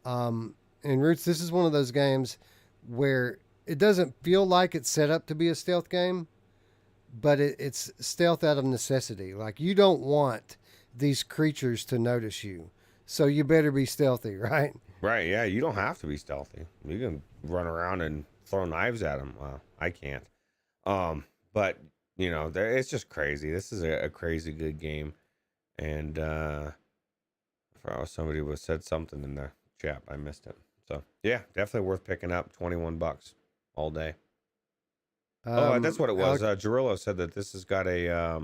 And Ruuts, this is one of those games where it doesn't feel like it's set up to be a stealth game, but it's stealth out of necessity. Like, you don't want these creatures to notice you, so you better be stealthy, right? Right, yeah, you don't have to be stealthy. You can run around and throw knives at them. Well, I can't. But, it's just crazy. This is a crazy good game. And somebody said something in the chat. I missed it. So, yeah, definitely worth picking up. $21 all day. That's what it was. Jarillo said that this has got a, I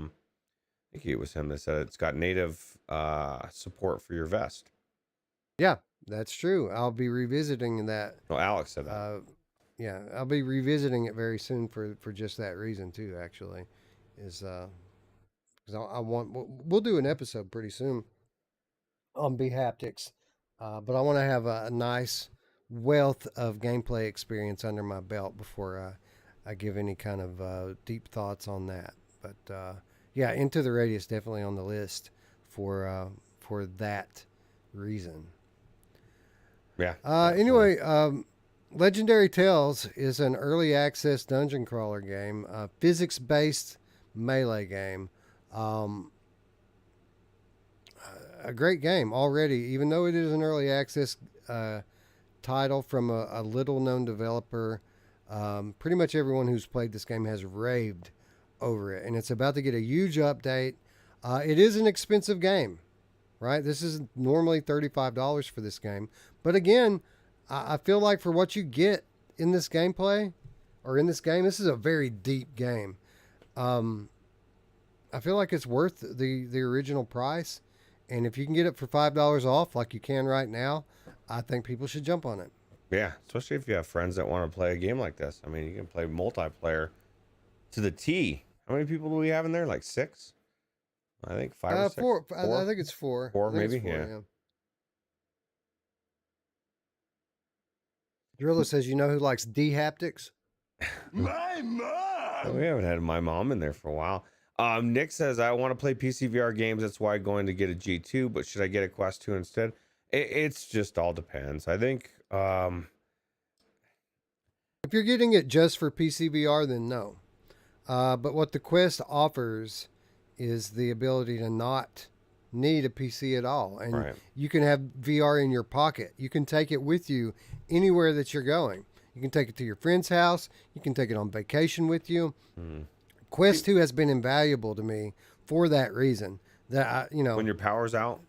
think it was him that said it's got native support for your vest. Yeah, that's true. I'll be revisiting that. Well, Alex said that. Yeah, I'll be revisiting it very soon for just that reason too. Actually, is because we'll do an episode pretty soon on B-haptics, but I want to have a nice wealth of gameplay experience under my belt before I give any kind of deep thoughts on that. But yeah, Into the Radius definitely on the list for that reason. Yeah. Anyway, Legendary Tales is an early access dungeon crawler game, a physics-based melee game. A great game already, even though it is an early access title from a little-known developer. Pretty much everyone who's played this game has raved over it, and it's about to get a huge update. It is an expensive game, right? This is normally $35 for this game. But again, I feel like for what you get in this gameplay, or in this game. This is a very deep game. Um, I feel like it's worth the original price, and if you can get it for $5 off, like you can right now, I think people should jump on it. Yeah, especially if you have friends that want to play a game like this. I mean, you can play multiplayer to the T. How many people do we have in there? Like six? I think five or six. Four. Four? I think it's four. Four, I think maybe. it's four, Yeah. yeah. Drilla says, "You know who likes D haptics?" My mom! We haven't had my mom in there for a while. Nick says, I want to play PCVR games. That's why I'm going to get a G2, but should I get a Quest 2 instead? It's just all depends. I think, If you're getting it just for PCVR, then no. But what the Quest offers is the ability to not need a PC at all. And right. you can have VR in your pocket. You can take it with you anywhere that you're going. You can take it to your friend's house. You can take it on vacation with you. Quest 2 has been invaluable to me for that reason. That When your power's out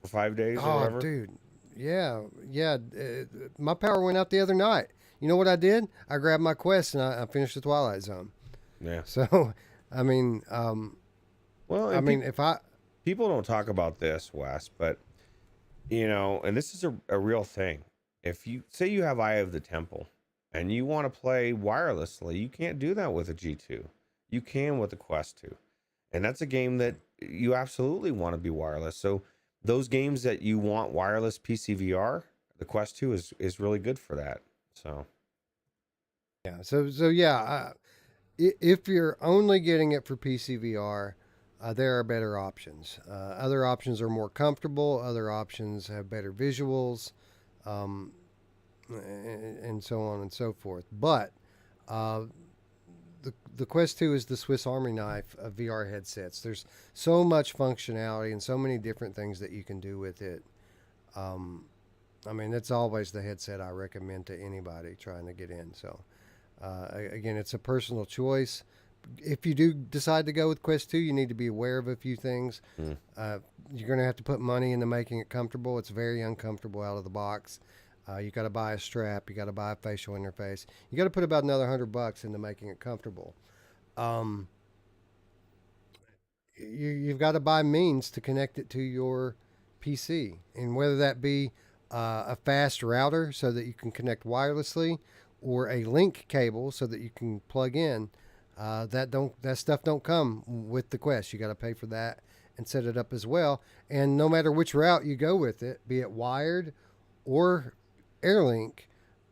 for 5 days or whatever. Dude. Yeah. My power went out the other night. You know what I did? I grabbed my Quest and I finished the Twilight Zone. Yeah. So, I mean, if people don't talk about this, Wes, but and this is a real thing. If you say you have Eye of the Temple and you want to play wirelessly, you can't do that with a G2. You can with the Quest 2. And that's a game that you absolutely want to be wireless. So those games that you want wireless PCVR, the Quest 2 is really good for that. So if you're only getting it for PCVR, there are better options. Other options are more comfortable. Other options have better visuals, and so on and so forth. But the Quest 2 is the Swiss Army knife of VR headsets. There's so much functionality and so many different things that you can do with it. It's always the headset I recommend to anybody trying to get in. So, again, it's a personal choice. If you do decide to go with Quest 2, you need to be aware of a few things. You're going to have to put money into making it comfortable. It's very uncomfortable out of the box. You got to buy a strap. You got to buy a facial interface. You got to put about another $100 into making it comfortable. You've got to buy means to connect it to your PC, and whether that be a fast router so that you can connect wirelessly, or a link cable so that you can plug in. That stuff don't come with the Quest. You got to pay for that and set it up as well. And no matter which route you go with it, be it wired or AirLink,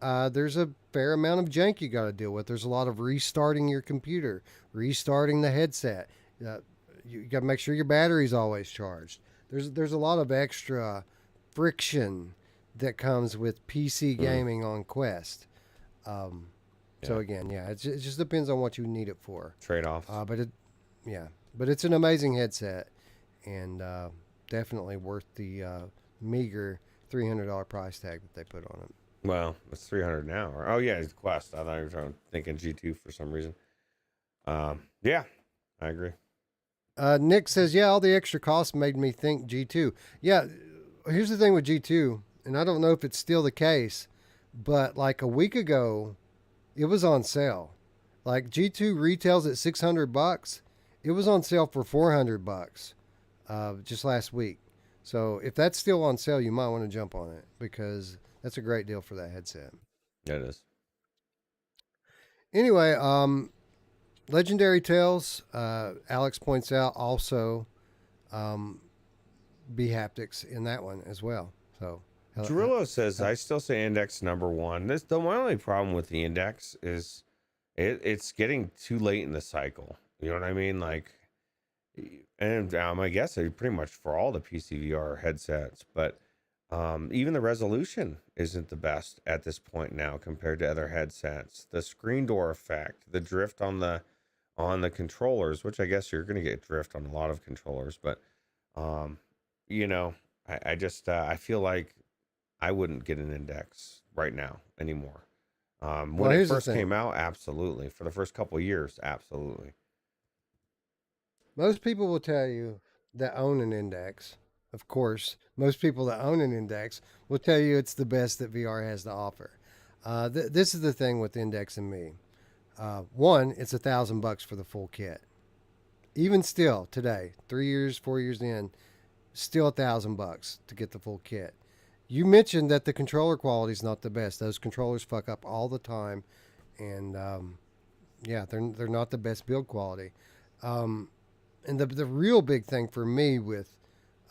there's a fair amount of jank you got to deal with. There's a lot of restarting your computer, restarting the headset. You got to make sure your battery's always charged. There's a lot of extra friction that comes with PC gaming on Quest. So again, it just depends on what you need it for. Trade-offs. But it's an amazing headset, and definitely worth the meager $300 price tag that they put on it. Well, it's 300 now. Oh yeah, it's Quest. I thought you were thinking G2 for some reason. Yeah, I agree. Nick says, all the extra costs made me think G2. Yeah, here's the thing with G2, and I don't know if it's still the case, but like a week ago, it was on sale. Like G2 retails at $600. It was on sale for $400 just last week. So if that's still on sale, you might want to jump on it, because that's a great deal for that headset. Yeah, it is. Anyway, Legendary Tales, Alex points out, also be haptics in that one as well. So Drillo says, I still say index number one. My only problem with the index is it's getting too late in the cycle. You know what I mean? Like, and I guess pretty much for all the PCVR headsets, but even the resolution isn't the best at this point now compared to other headsets. The screen door effect, the drift on the controllers, which I guess you're going to get drift on a lot of controllers, but I feel like I wouldn't get an index right now anymore. When it first came out, absolutely. For the first couple of years, absolutely. Most people will tell you that own an index. Of course, most people that own an index will tell you it's the best that VR has to offer. This is the thing with Index and me. One, it's $1,000 for the full kit. Even still today, 3 years, 4 years in, still $1,000 to get the full kit. You mentioned that the controller quality is not the best. Those controllers fuck up all the time, and yeah, they're not the best build quality. Um, and the real big thing for me with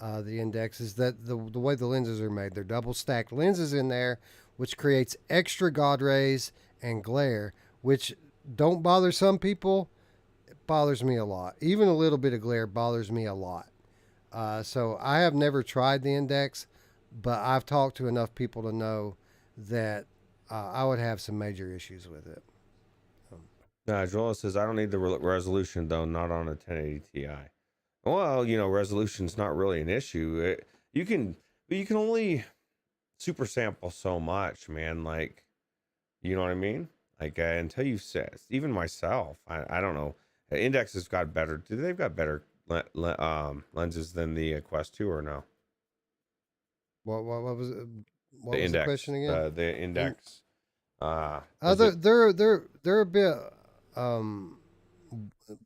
the Index is that the way the lenses are made, they're double stacked lenses in there, which creates extra God rays and glare, which don't bother some people. It bothers me a lot. Even a little bit of glare bothers me a lot. So I have never tried the Index, but I've talked to enough people to know that I would have some major issues with it. Joel says, I don't need the resolution, though, not on a 1080 Ti. Well, resolution's not really an issue. You can only super sample so much, man. Like, you know what I mean? Like, until you said, even myself, I don't know. Index has got better. They've got better lenses than the Quest 2 or no? What was it? What The was the Index. question again? The Index. They're a bit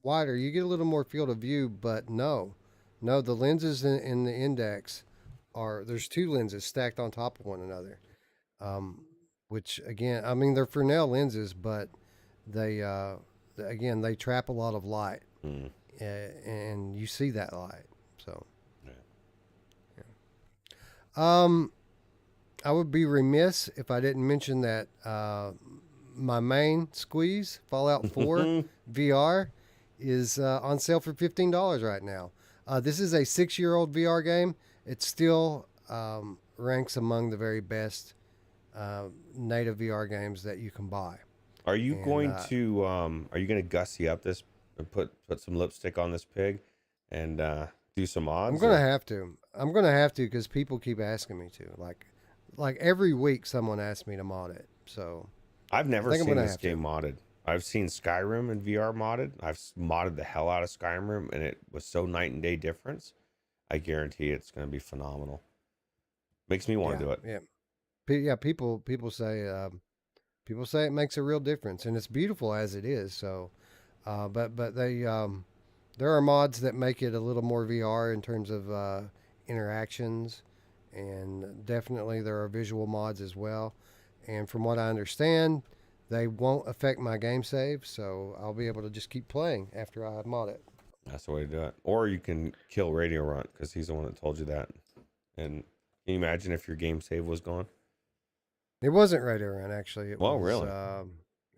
wider. You get a little more field of view, but no, the lenses in the Index there's two lenses stacked on top of one another. Which again, I mean they're Fresnel lenses, but they again they trap a lot of light, and you see that light. So, yeah. I would be remiss if I didn't mention that my main squeeze, Fallout 4 VR, is on sale for $15 right now. This is a 6-year-old VR game. It still ranks among the very best native VR games that you can buy. Are you going to gussy up this and put some lipstick on this pig and do some odds? I'm gonna have to because people keep asking me to. Like every week, someone asks me to mod it. So I've never seen this game modded. I've seen Skyrim and VR modded. I've modded the hell out of Skyrim, and it was so night and day difference. I guarantee it's going to be phenomenal. Makes me want to do it. Yeah. People say it makes a real difference, and it's beautiful as it is. So, but they there are mods that make it a little more VR in terms of interactions, and definitely there are visual mods as well. And from what I understand, they won't affect my game save, so I'll be able to just keep playing after I mod it. That's the way to do it. Or you can kill Radio Runt because he's the one that told you that. And can you imagine if your game save was gone? It wasn't Radio Run, actually. It was, really?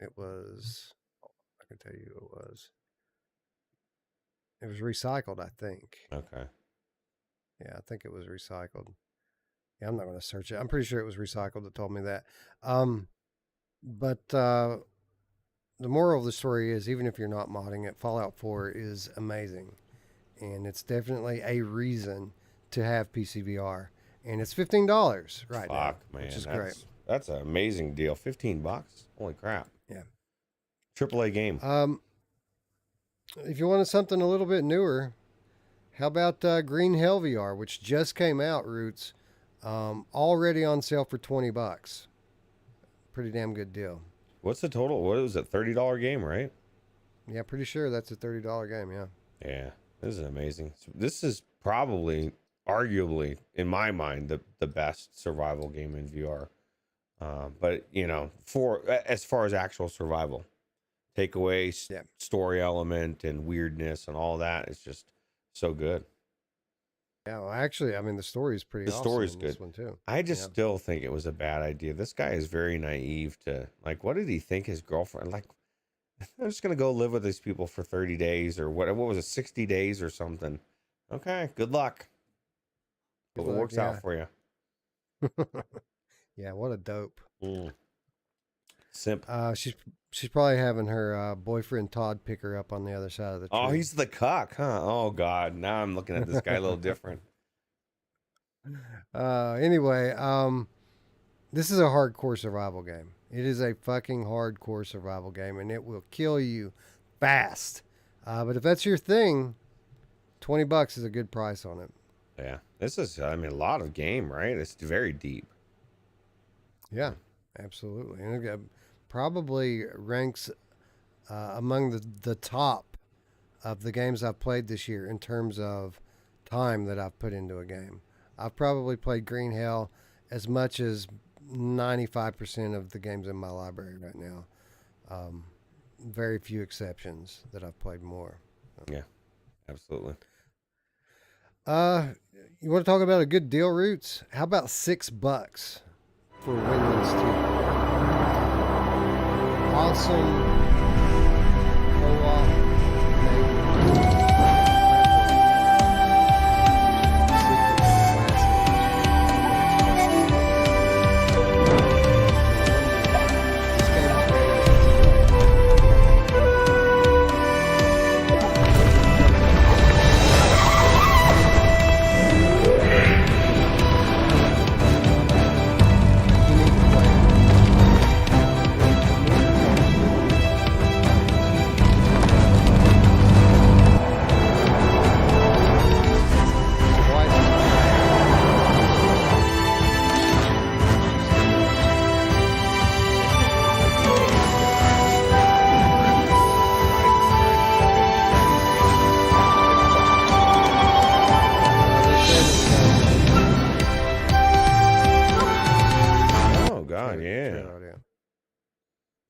It was. I can tell you it was. It was recycled, I think. Okay. Yeah, I think it was recycled. Yeah, I'm not going to search it. I'm pretty sure it was recycled that told me that. But the moral of the story is, even if you're not modding it, Fallout 4 is amazing, and it's definitely a reason to have PCVR. And it's $15 right now, man, which is great. That's an amazing deal. $15. Holy crap! Yeah. AAA game. If you wanted something a little bit newer, how about Green Hell VR, which just came out, Roots, already on sale for $20. Pretty damn good deal. What's the total? What was it? $30 game, right? Yeah, pretty sure that's a $30 game. Yeah. Yeah, this is amazing. This is probably, arguably, in my mind, the best survival game in VR. But for as far as actual survival, take away story element and weirdness and all that, it's just so good. Yeah, well, actually, I mean, the story is pretty awesome. The story's in good. This one too. I just still think it was a bad idea. This guy is very naive to, like, what did he think his girlfriend, like, I'm just going to go live with these people for 30 days or what was it, 60 days or something. Okay, good luck. Hope it works out for you. Yeah, what a dope. Simp. She's probably having her boyfriend Todd pick her up on the other side of the tree. Oh, he's the cuck, huh? Oh, God. Now I'm looking at this guy a little different. Anyway, this is a hardcore survival game. It is a fucking hardcore survival game, and it will kill you fast. But if that's your thing, $20 is a good price on it. Yeah, this is, I mean, a lot of game, right? It's very deep. Yeah, absolutely. And it probably ranks among the top of the games I've played this year in terms of time that I've put into a game. I've probably played Green Hell as much as 95% of the games in my library right now. Very few exceptions that I've played more. Yeah, absolutely. Uh, you want to talk about a good deal, Roots? How about $6 for Windlands 2? Awesome co-op.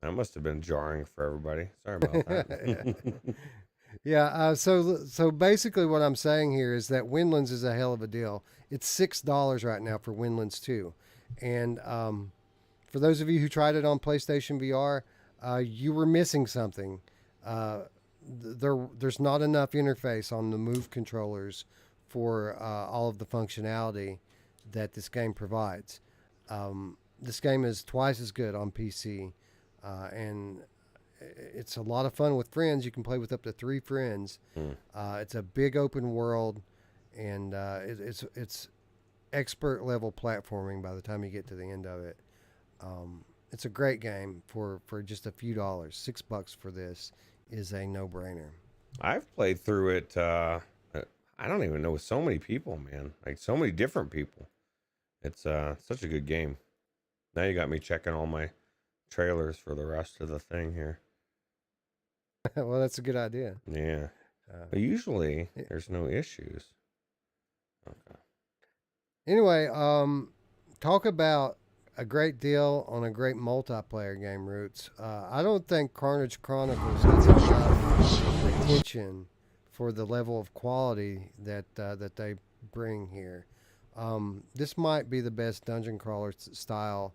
That must have been jarring for everybody. Sorry about that. Yeah. So basically, what I'm saying here is that Windlands is a hell of a deal. It's $6 right now for Windlands 2, and for those of you who tried it on PlayStation VR, you were missing something. There's not enough interface on the Move controllers for all of the functionality that this game provides. This game is twice as good on PC. And it's a lot of fun with friends. You can play with up to 3 friends. It's a big open world, and it's expert level platforming by the time you get to the end of it. It's a great game for just a few dollars. $6 for this is a no brainer. I've played through it. I don't even know, with so many people, man. Like so many different people. It's such a good game. Now you got me checking all my trailers for the rest of the thing here. Well, that's a good idea. Yeah. But usually there's no issues. Okay. Anyway, talk about a great deal on a great multiplayer game, Roots. I don't think Carnage Chronicles gets enough attention for the level of quality that they bring here. This might be the best dungeon crawler style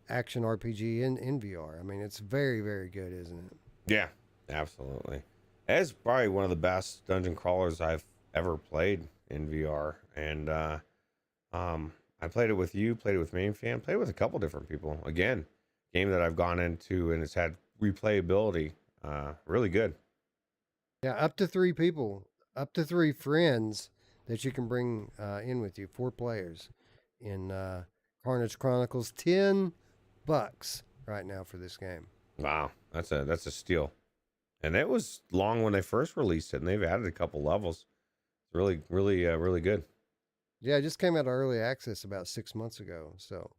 action RPG in VR. I mean, it's very, very good, isn't it? Yeah, absolutely. It's probably one of the best dungeon crawlers I've ever played in VR. And I played it with you, played it with Mainfan, played it with a couple different people. Again, game that I've gone into and it's had replayability. Really good. Yeah, up to 3 people, up to 3 friends that you can bring in with you, 4 players in Carnage Chronicles. $10 right now for this game. Wow, that's a steal. And it was long when they first released it, and they've added a couple levels. It's really, really good. Yeah, it just came out of early access about 6 months ago. So,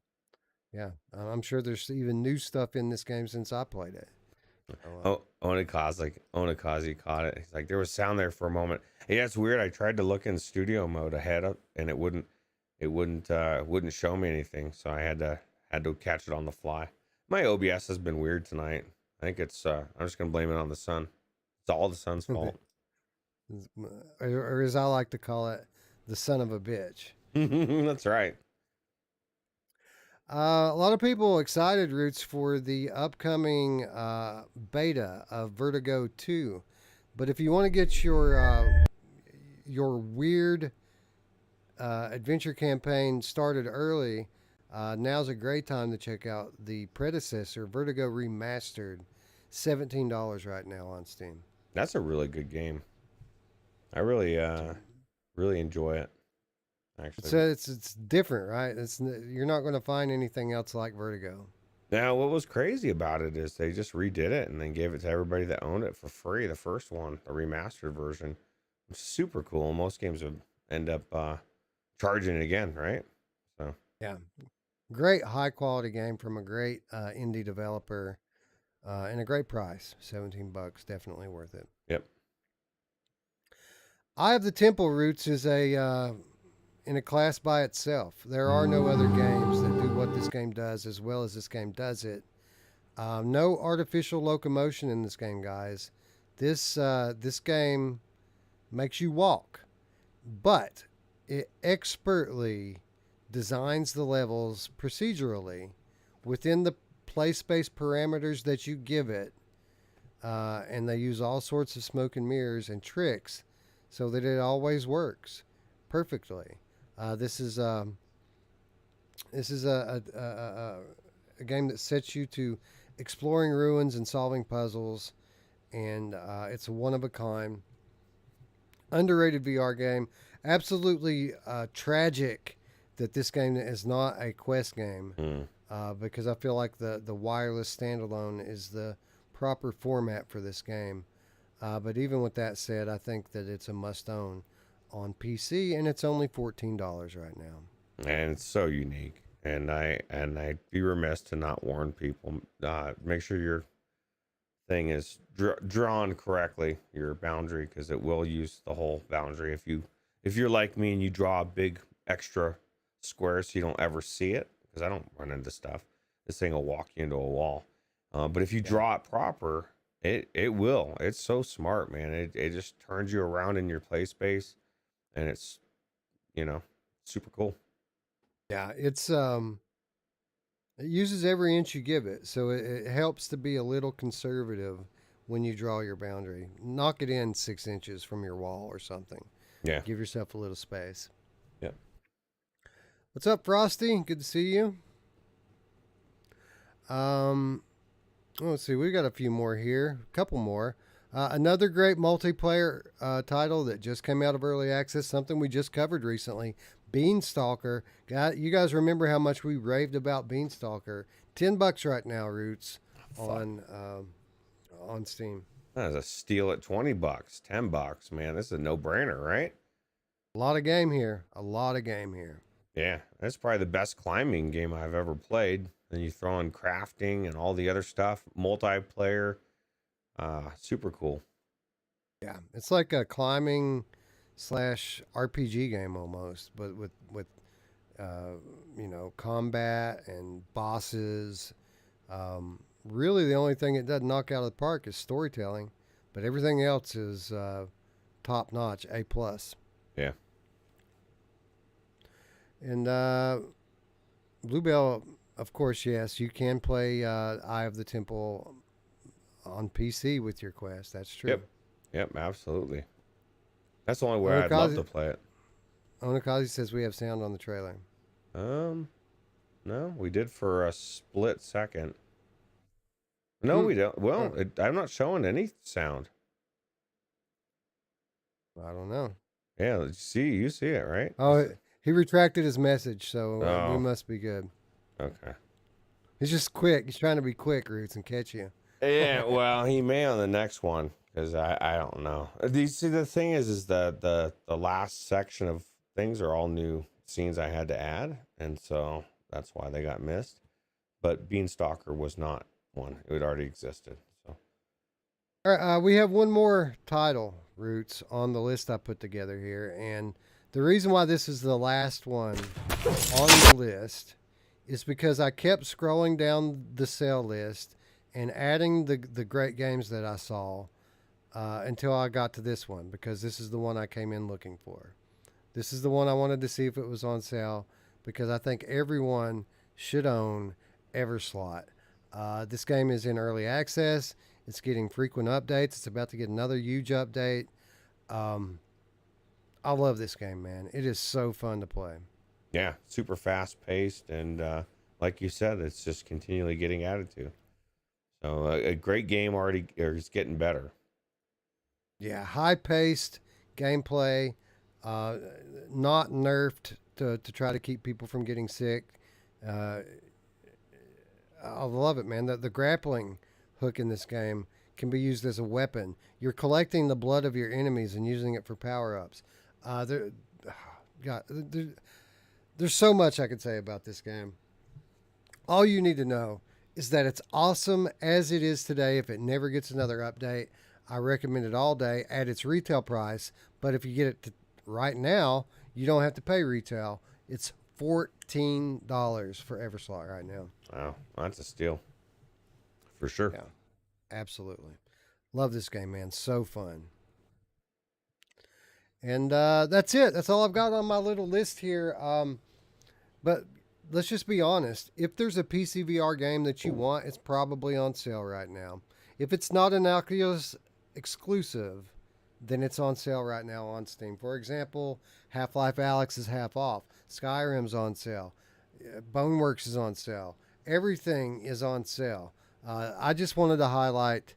yeah, I'm sure there's even new stuff in this game since I played it. Onikazi caught it. He's like, there was sound there for a moment. Yeah, it's weird. I tried to look in studio mode ahead of, and it wouldn't show me anything. So I had to catch it on the fly. My OBS has been weird tonight. I think it's I'm just gonna blame it on the sun. It's all the sun's fault. Or as I like to call it, the son of a bitch. That's right. A lot of people excited, Roots, for the upcoming beta of Vertigo 2. But if you want to get your weird adventure campaign started early, now's a great time to check out the predecessor, Vertigo Remastered. $17 right now on Steam. That's a really good game. I really enjoy it. Actually, it's different, right? You're not going to find anything else like Vertigo. Now, what was crazy about it is they just redid it and then gave it to everybody that owned it for free. The first one, the remastered version, was super cool. Most games would end up charging it again, right? So yeah, great high quality game from a great indie developer. and a great price. $17, definitely worth it. Yep. Eye of the Temple Roots is in a class by itself. There are no other games that do what this game does as well as this game does it. No artificial locomotion in this game, guys. This game makes you walk, but it expertly designs the levels procedurally within the play space parameters that you give it, and they use all sorts of smoke and mirrors and tricks so that it always works perfectly. This is a game that sets you to exploring ruins and solving puzzles, and it's a one of a kind, underrated VR game. Absolutely tragic that this game is not a quest game, because I feel like the wireless standalone is the proper format for this game. But even with that said, I think that it's a must own on PC, and it's only $14 right now. And it's so unique. And I'd be remiss to not warn people. Make sure your thing is drawn correctly, your boundary, because it will use the whole boundary. If you're like me and you draw a big extra square so you don't ever see it, because I don't run into stuff, this thing will walk you into a wall. But if you draw it proper, it will. It's so smart, man. It just turns you around in your play space, and it's super cool. Yeah, it uses every inch you give it, so it helps to be a little conservative when you draw your boundary. Knock it in 6 inches from your wall or something. Yeah. Give yourself a little space. Yep. What's up, Frosty? Good to see you. Let's see. We got a few more here. A couple more. Another great multiplayer title that just came out of early access, something we just covered recently, Beanstalker. You guys remember how much we raved about Beanstalker? $10 right now, Roots, on Steam. That is a steal at $20, $10, man. This is a no-brainer, right? A lot of game here. A lot of game here. Yeah, that's probably the best climbing game I've ever played. Then you throw in crafting and all the other stuff, multiplayer. Super cool. Yeah, it's like a climbing / RPG game almost, but with combat and bosses. Really, the only thing it doesn't knock out of the park is storytelling, but everything else is top notch, A+. Yeah. And Bluebell, of course, yes, you can play Eye of the Temple on PC with your Quest. That's true. Yep, absolutely. That's the only way I'd love to play it. Onakazi says we have sound on the trailer. No, we did for a split second. No, we don't. Well, I'm not showing any sound. I don't know. Yeah, you see it, right? Oh, he retracted his message, so we must be good. Okay. He's just quick. He's trying to be quick, Roots, and catch you. Yeah, well, he may on the next one, because I don't know. You see, the thing is that the last section of things are all new scenes I had to add, and so that's why they got missed. But Beanstalker was not one. It had already existed. So. All right, we have one more title, Roots, on the list I put together here, and the reason why this is the last one on the list is because I kept scrolling down the sale list and adding the great games that I saw until I got to this one, because this is the one I came in looking for. This is the one I wanted to see if it was on sale, because I think everyone should own Everslot. This game is in early access. It's getting frequent updates. It's about to get another huge update. I love this game, man. It is so fun to play. Yeah, super fast paced, and like you said, it's just continually getting added to. So a great game already, or it's getting better. Yeah, high paced gameplay, not nerfed to try to keep people from getting sick. I love it, man. The grappling hook in this game can be used as a weapon. You're collecting the blood of your enemies and using it for power ups. There's so much I could say about this game. All you need to know is that it's awesome as it is today. If it never gets another update, I recommend it all day at its retail price. But if you get it right now, you don't have to pay retail. It's $14 for Everslot right now. Wow, that's a steal for sure. Yeah, absolutely. Love this game, man. So fun. And that's it. That's all I've got on my little list here. But let's just be honest. If there's a PCVR game that you want, it's probably on sale right now. If it's not an Oculus exclusive, then it's on sale right now on Steam. For example, Half-Life Alyx is half off. Skyrim's on sale. Boneworks is on sale. Everything is on sale. I just wanted to highlight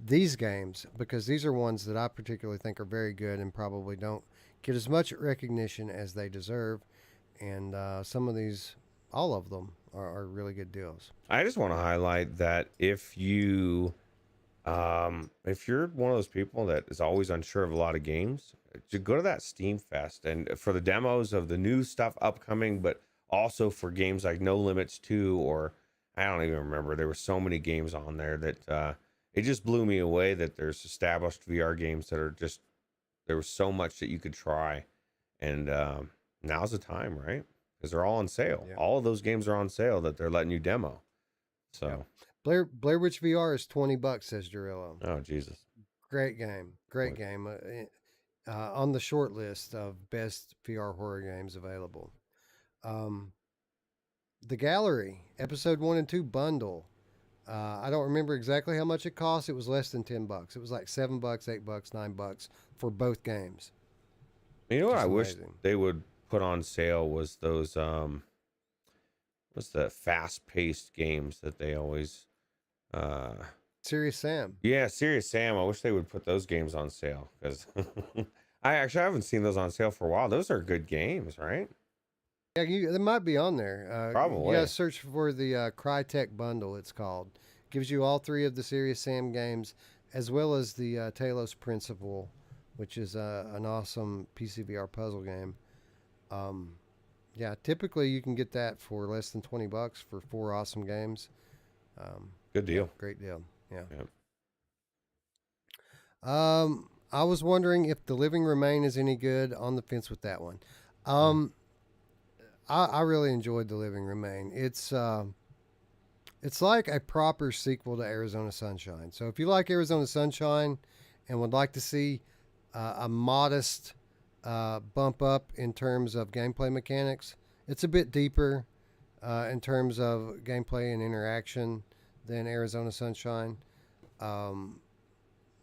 these games because these are ones that I particularly think are very good and probably don't get as much recognition as they deserve. And some of these, all of them, are really good deals. I just want to highlight that if you're one of those people that is always unsure of a lot of games, to go to that Steam Fest and for the demos of the new stuff upcoming, but also for games like No Limits 2, or I don't even remember. There were so many games on there that it just blew me away that there's established VR games that are just, there was so much that you could try. And now's the time, right? Because they're all on sale. Yeah. All of those games are on sale that they're letting you demo. So, Blair Witch VR is $20, says Durillo. oh Jesus. Great game. Great game. On the short list of best VR horror games available. The Gallery, episode 1 and 2 bundle. I don't remember exactly how much it cost. It was less than $10. It was like $7, $8, $9 for both games. You know what Just I wish amazing. they would put on sale was those what's the fast-paced games that they always Serious Sam. yeah, Serious Sam. I wish they would put those games on sale because I haven't seen those on sale for a while. Those are good games, right? Yeah, they might be on there. Probably. You gotta search for the Crytek bundle, it's called. Gives you all 3 of the Serious Sam games, as well as the Talos Principle, which is an awesome PCVR puzzle game. Yeah, typically you can get that for less than $20 for 4 awesome games. Good deal. Great deal. Yeah. Yeah. I was wondering if The Living Remain is any good. On the fence with that one. I really enjoyed The Living Remain. It's like a proper sequel to Arizona Sunshine. So if you like Arizona Sunshine and would like to see a modest bump up in terms of gameplay mechanics, it's a bit deeper in terms of gameplay and interaction than Arizona Sunshine. Then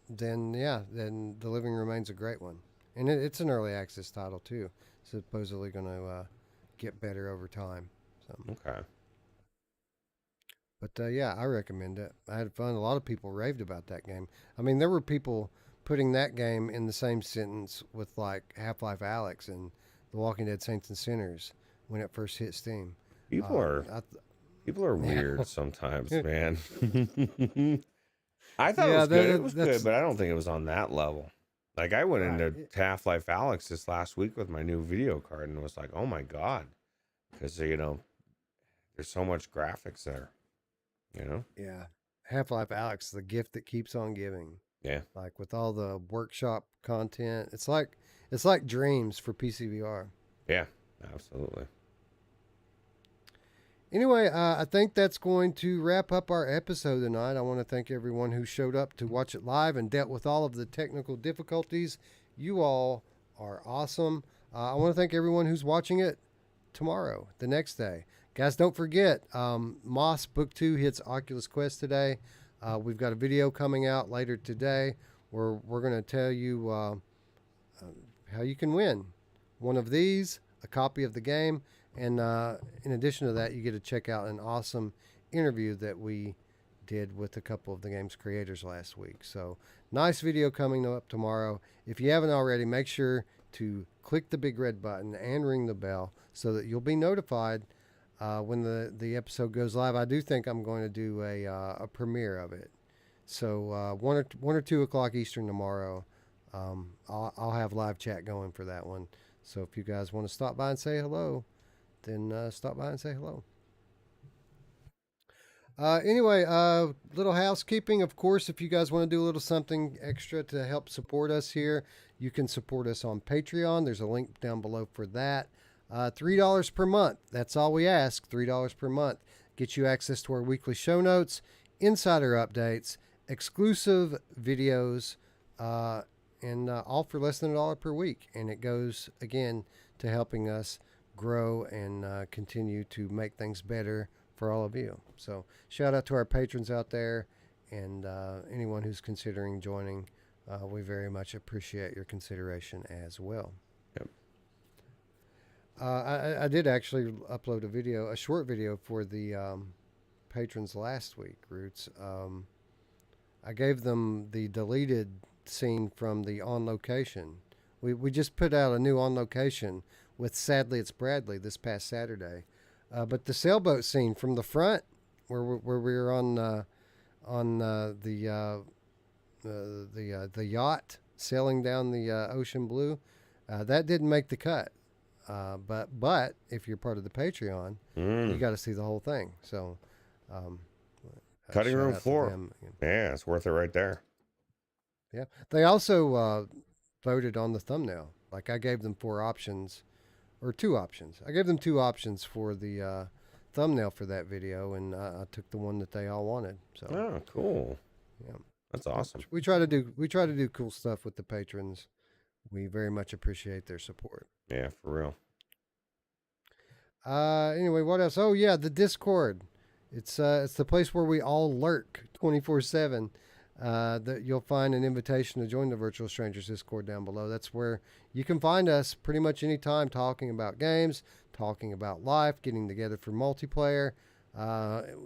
The Living Remains a great one, and it's an early access title too. Supposedly going to get better over time. So. Okay. But yeah, I recommend it. I had fun. A lot of people raved about that game. I mean, there were people putting that game in the same sentence with like Half-Life Alyx and The Walking Dead Saints and Sinners when it first hit Steam. People are weird sometimes, man. I thought it was good. It was good, but I don't think it was on that level. Like I went into Half-Life Alyx this last week with my new video card and was like, oh my God. Because, there's so much graphics there, Yeah. Half-Life Alyx, the gift that keeps on giving. Yeah. Like with all the workshop content. It's like Dreams for PCVR. Yeah, absolutely. Anyway, I think that's going to wrap up our episode tonight. I want to thank everyone who showed up to watch it live and dealt with all of the technical difficulties. You all are awesome. I want to thank everyone who's watching it tomorrow, the next day. Guys, don't forget, Moss Book 2 hits Oculus Quest today. We've got a video coming out later today where we're going to tell you how you can win one of these, a copy of the game, and in addition to that, you get to check out an awesome interview that we did with a couple of the game's creators last week. So nice video coming up tomorrow. If you haven't already, make sure to click the big red button and ring the bell so that you'll be notified when the episode goes live. I do think I'm going to do a premiere of it. So 1 or 2 o'clock Eastern tomorrow, I'll have live chat going for that one. So if you guys want to stop by and say hello, then stop by and say hello. Anyway, little housekeeping. Of course, if you guys want to do a little something extra to help support us here, you can support us on Patreon. There's a link down below for that. $3 per month. That's all we ask. $3 per month. Get you access to our weekly show notes, insider updates, exclusive videos, and all for less than $1 per week. And it goes, again, to helping us grow and continue to make things better for all of you. So shout out to our patrons out there and anyone who's considering joining. We very much appreciate your consideration as well. Yep. I did actually upload a short video for the patrons last week, Roots. I gave them the deleted scene from the On Location. We just put out a new On Location with Sadly It's Bradley this past Saturday. But the sailboat scene from the front, where we were on the yacht sailing down the ocean blue, that didn't make the cut. But if you're part of the Patreon, you got to see the whole thing. So, cutting room floor. Yeah, it's worth it right there. Yeah, they also voted on the thumbnail. Like I gave them 4 options. Or 2 options. I gave them 2 options for the thumbnail for that video, and I took the one that they all wanted. So, oh, cool. Yeah, that's awesome. We try to do cool stuff with the patrons. We very much appreciate their support. Yeah, for real. Anyway, what else? Oh yeah, the Discord. It's the place where we all lurk 24/7. That you'll find an invitation to join the Virtual Strangers Discord down below. That's where you can find us pretty much anytime talking about games, talking about life, getting together for multiplayer.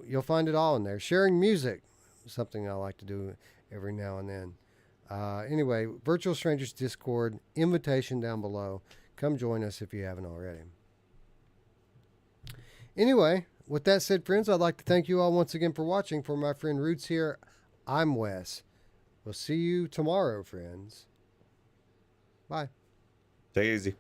You'll find it all in there. Sharing music, something I like to do every now and then. Anyway, Virtual Strangers Discord, invitation down below. Come join us if you haven't already. Anyway, with that said, friends, I'd like to thank you all once again for watching. For my friend Roots here, I'm Wes. We'll see you tomorrow, friends. Bye. Stay easy.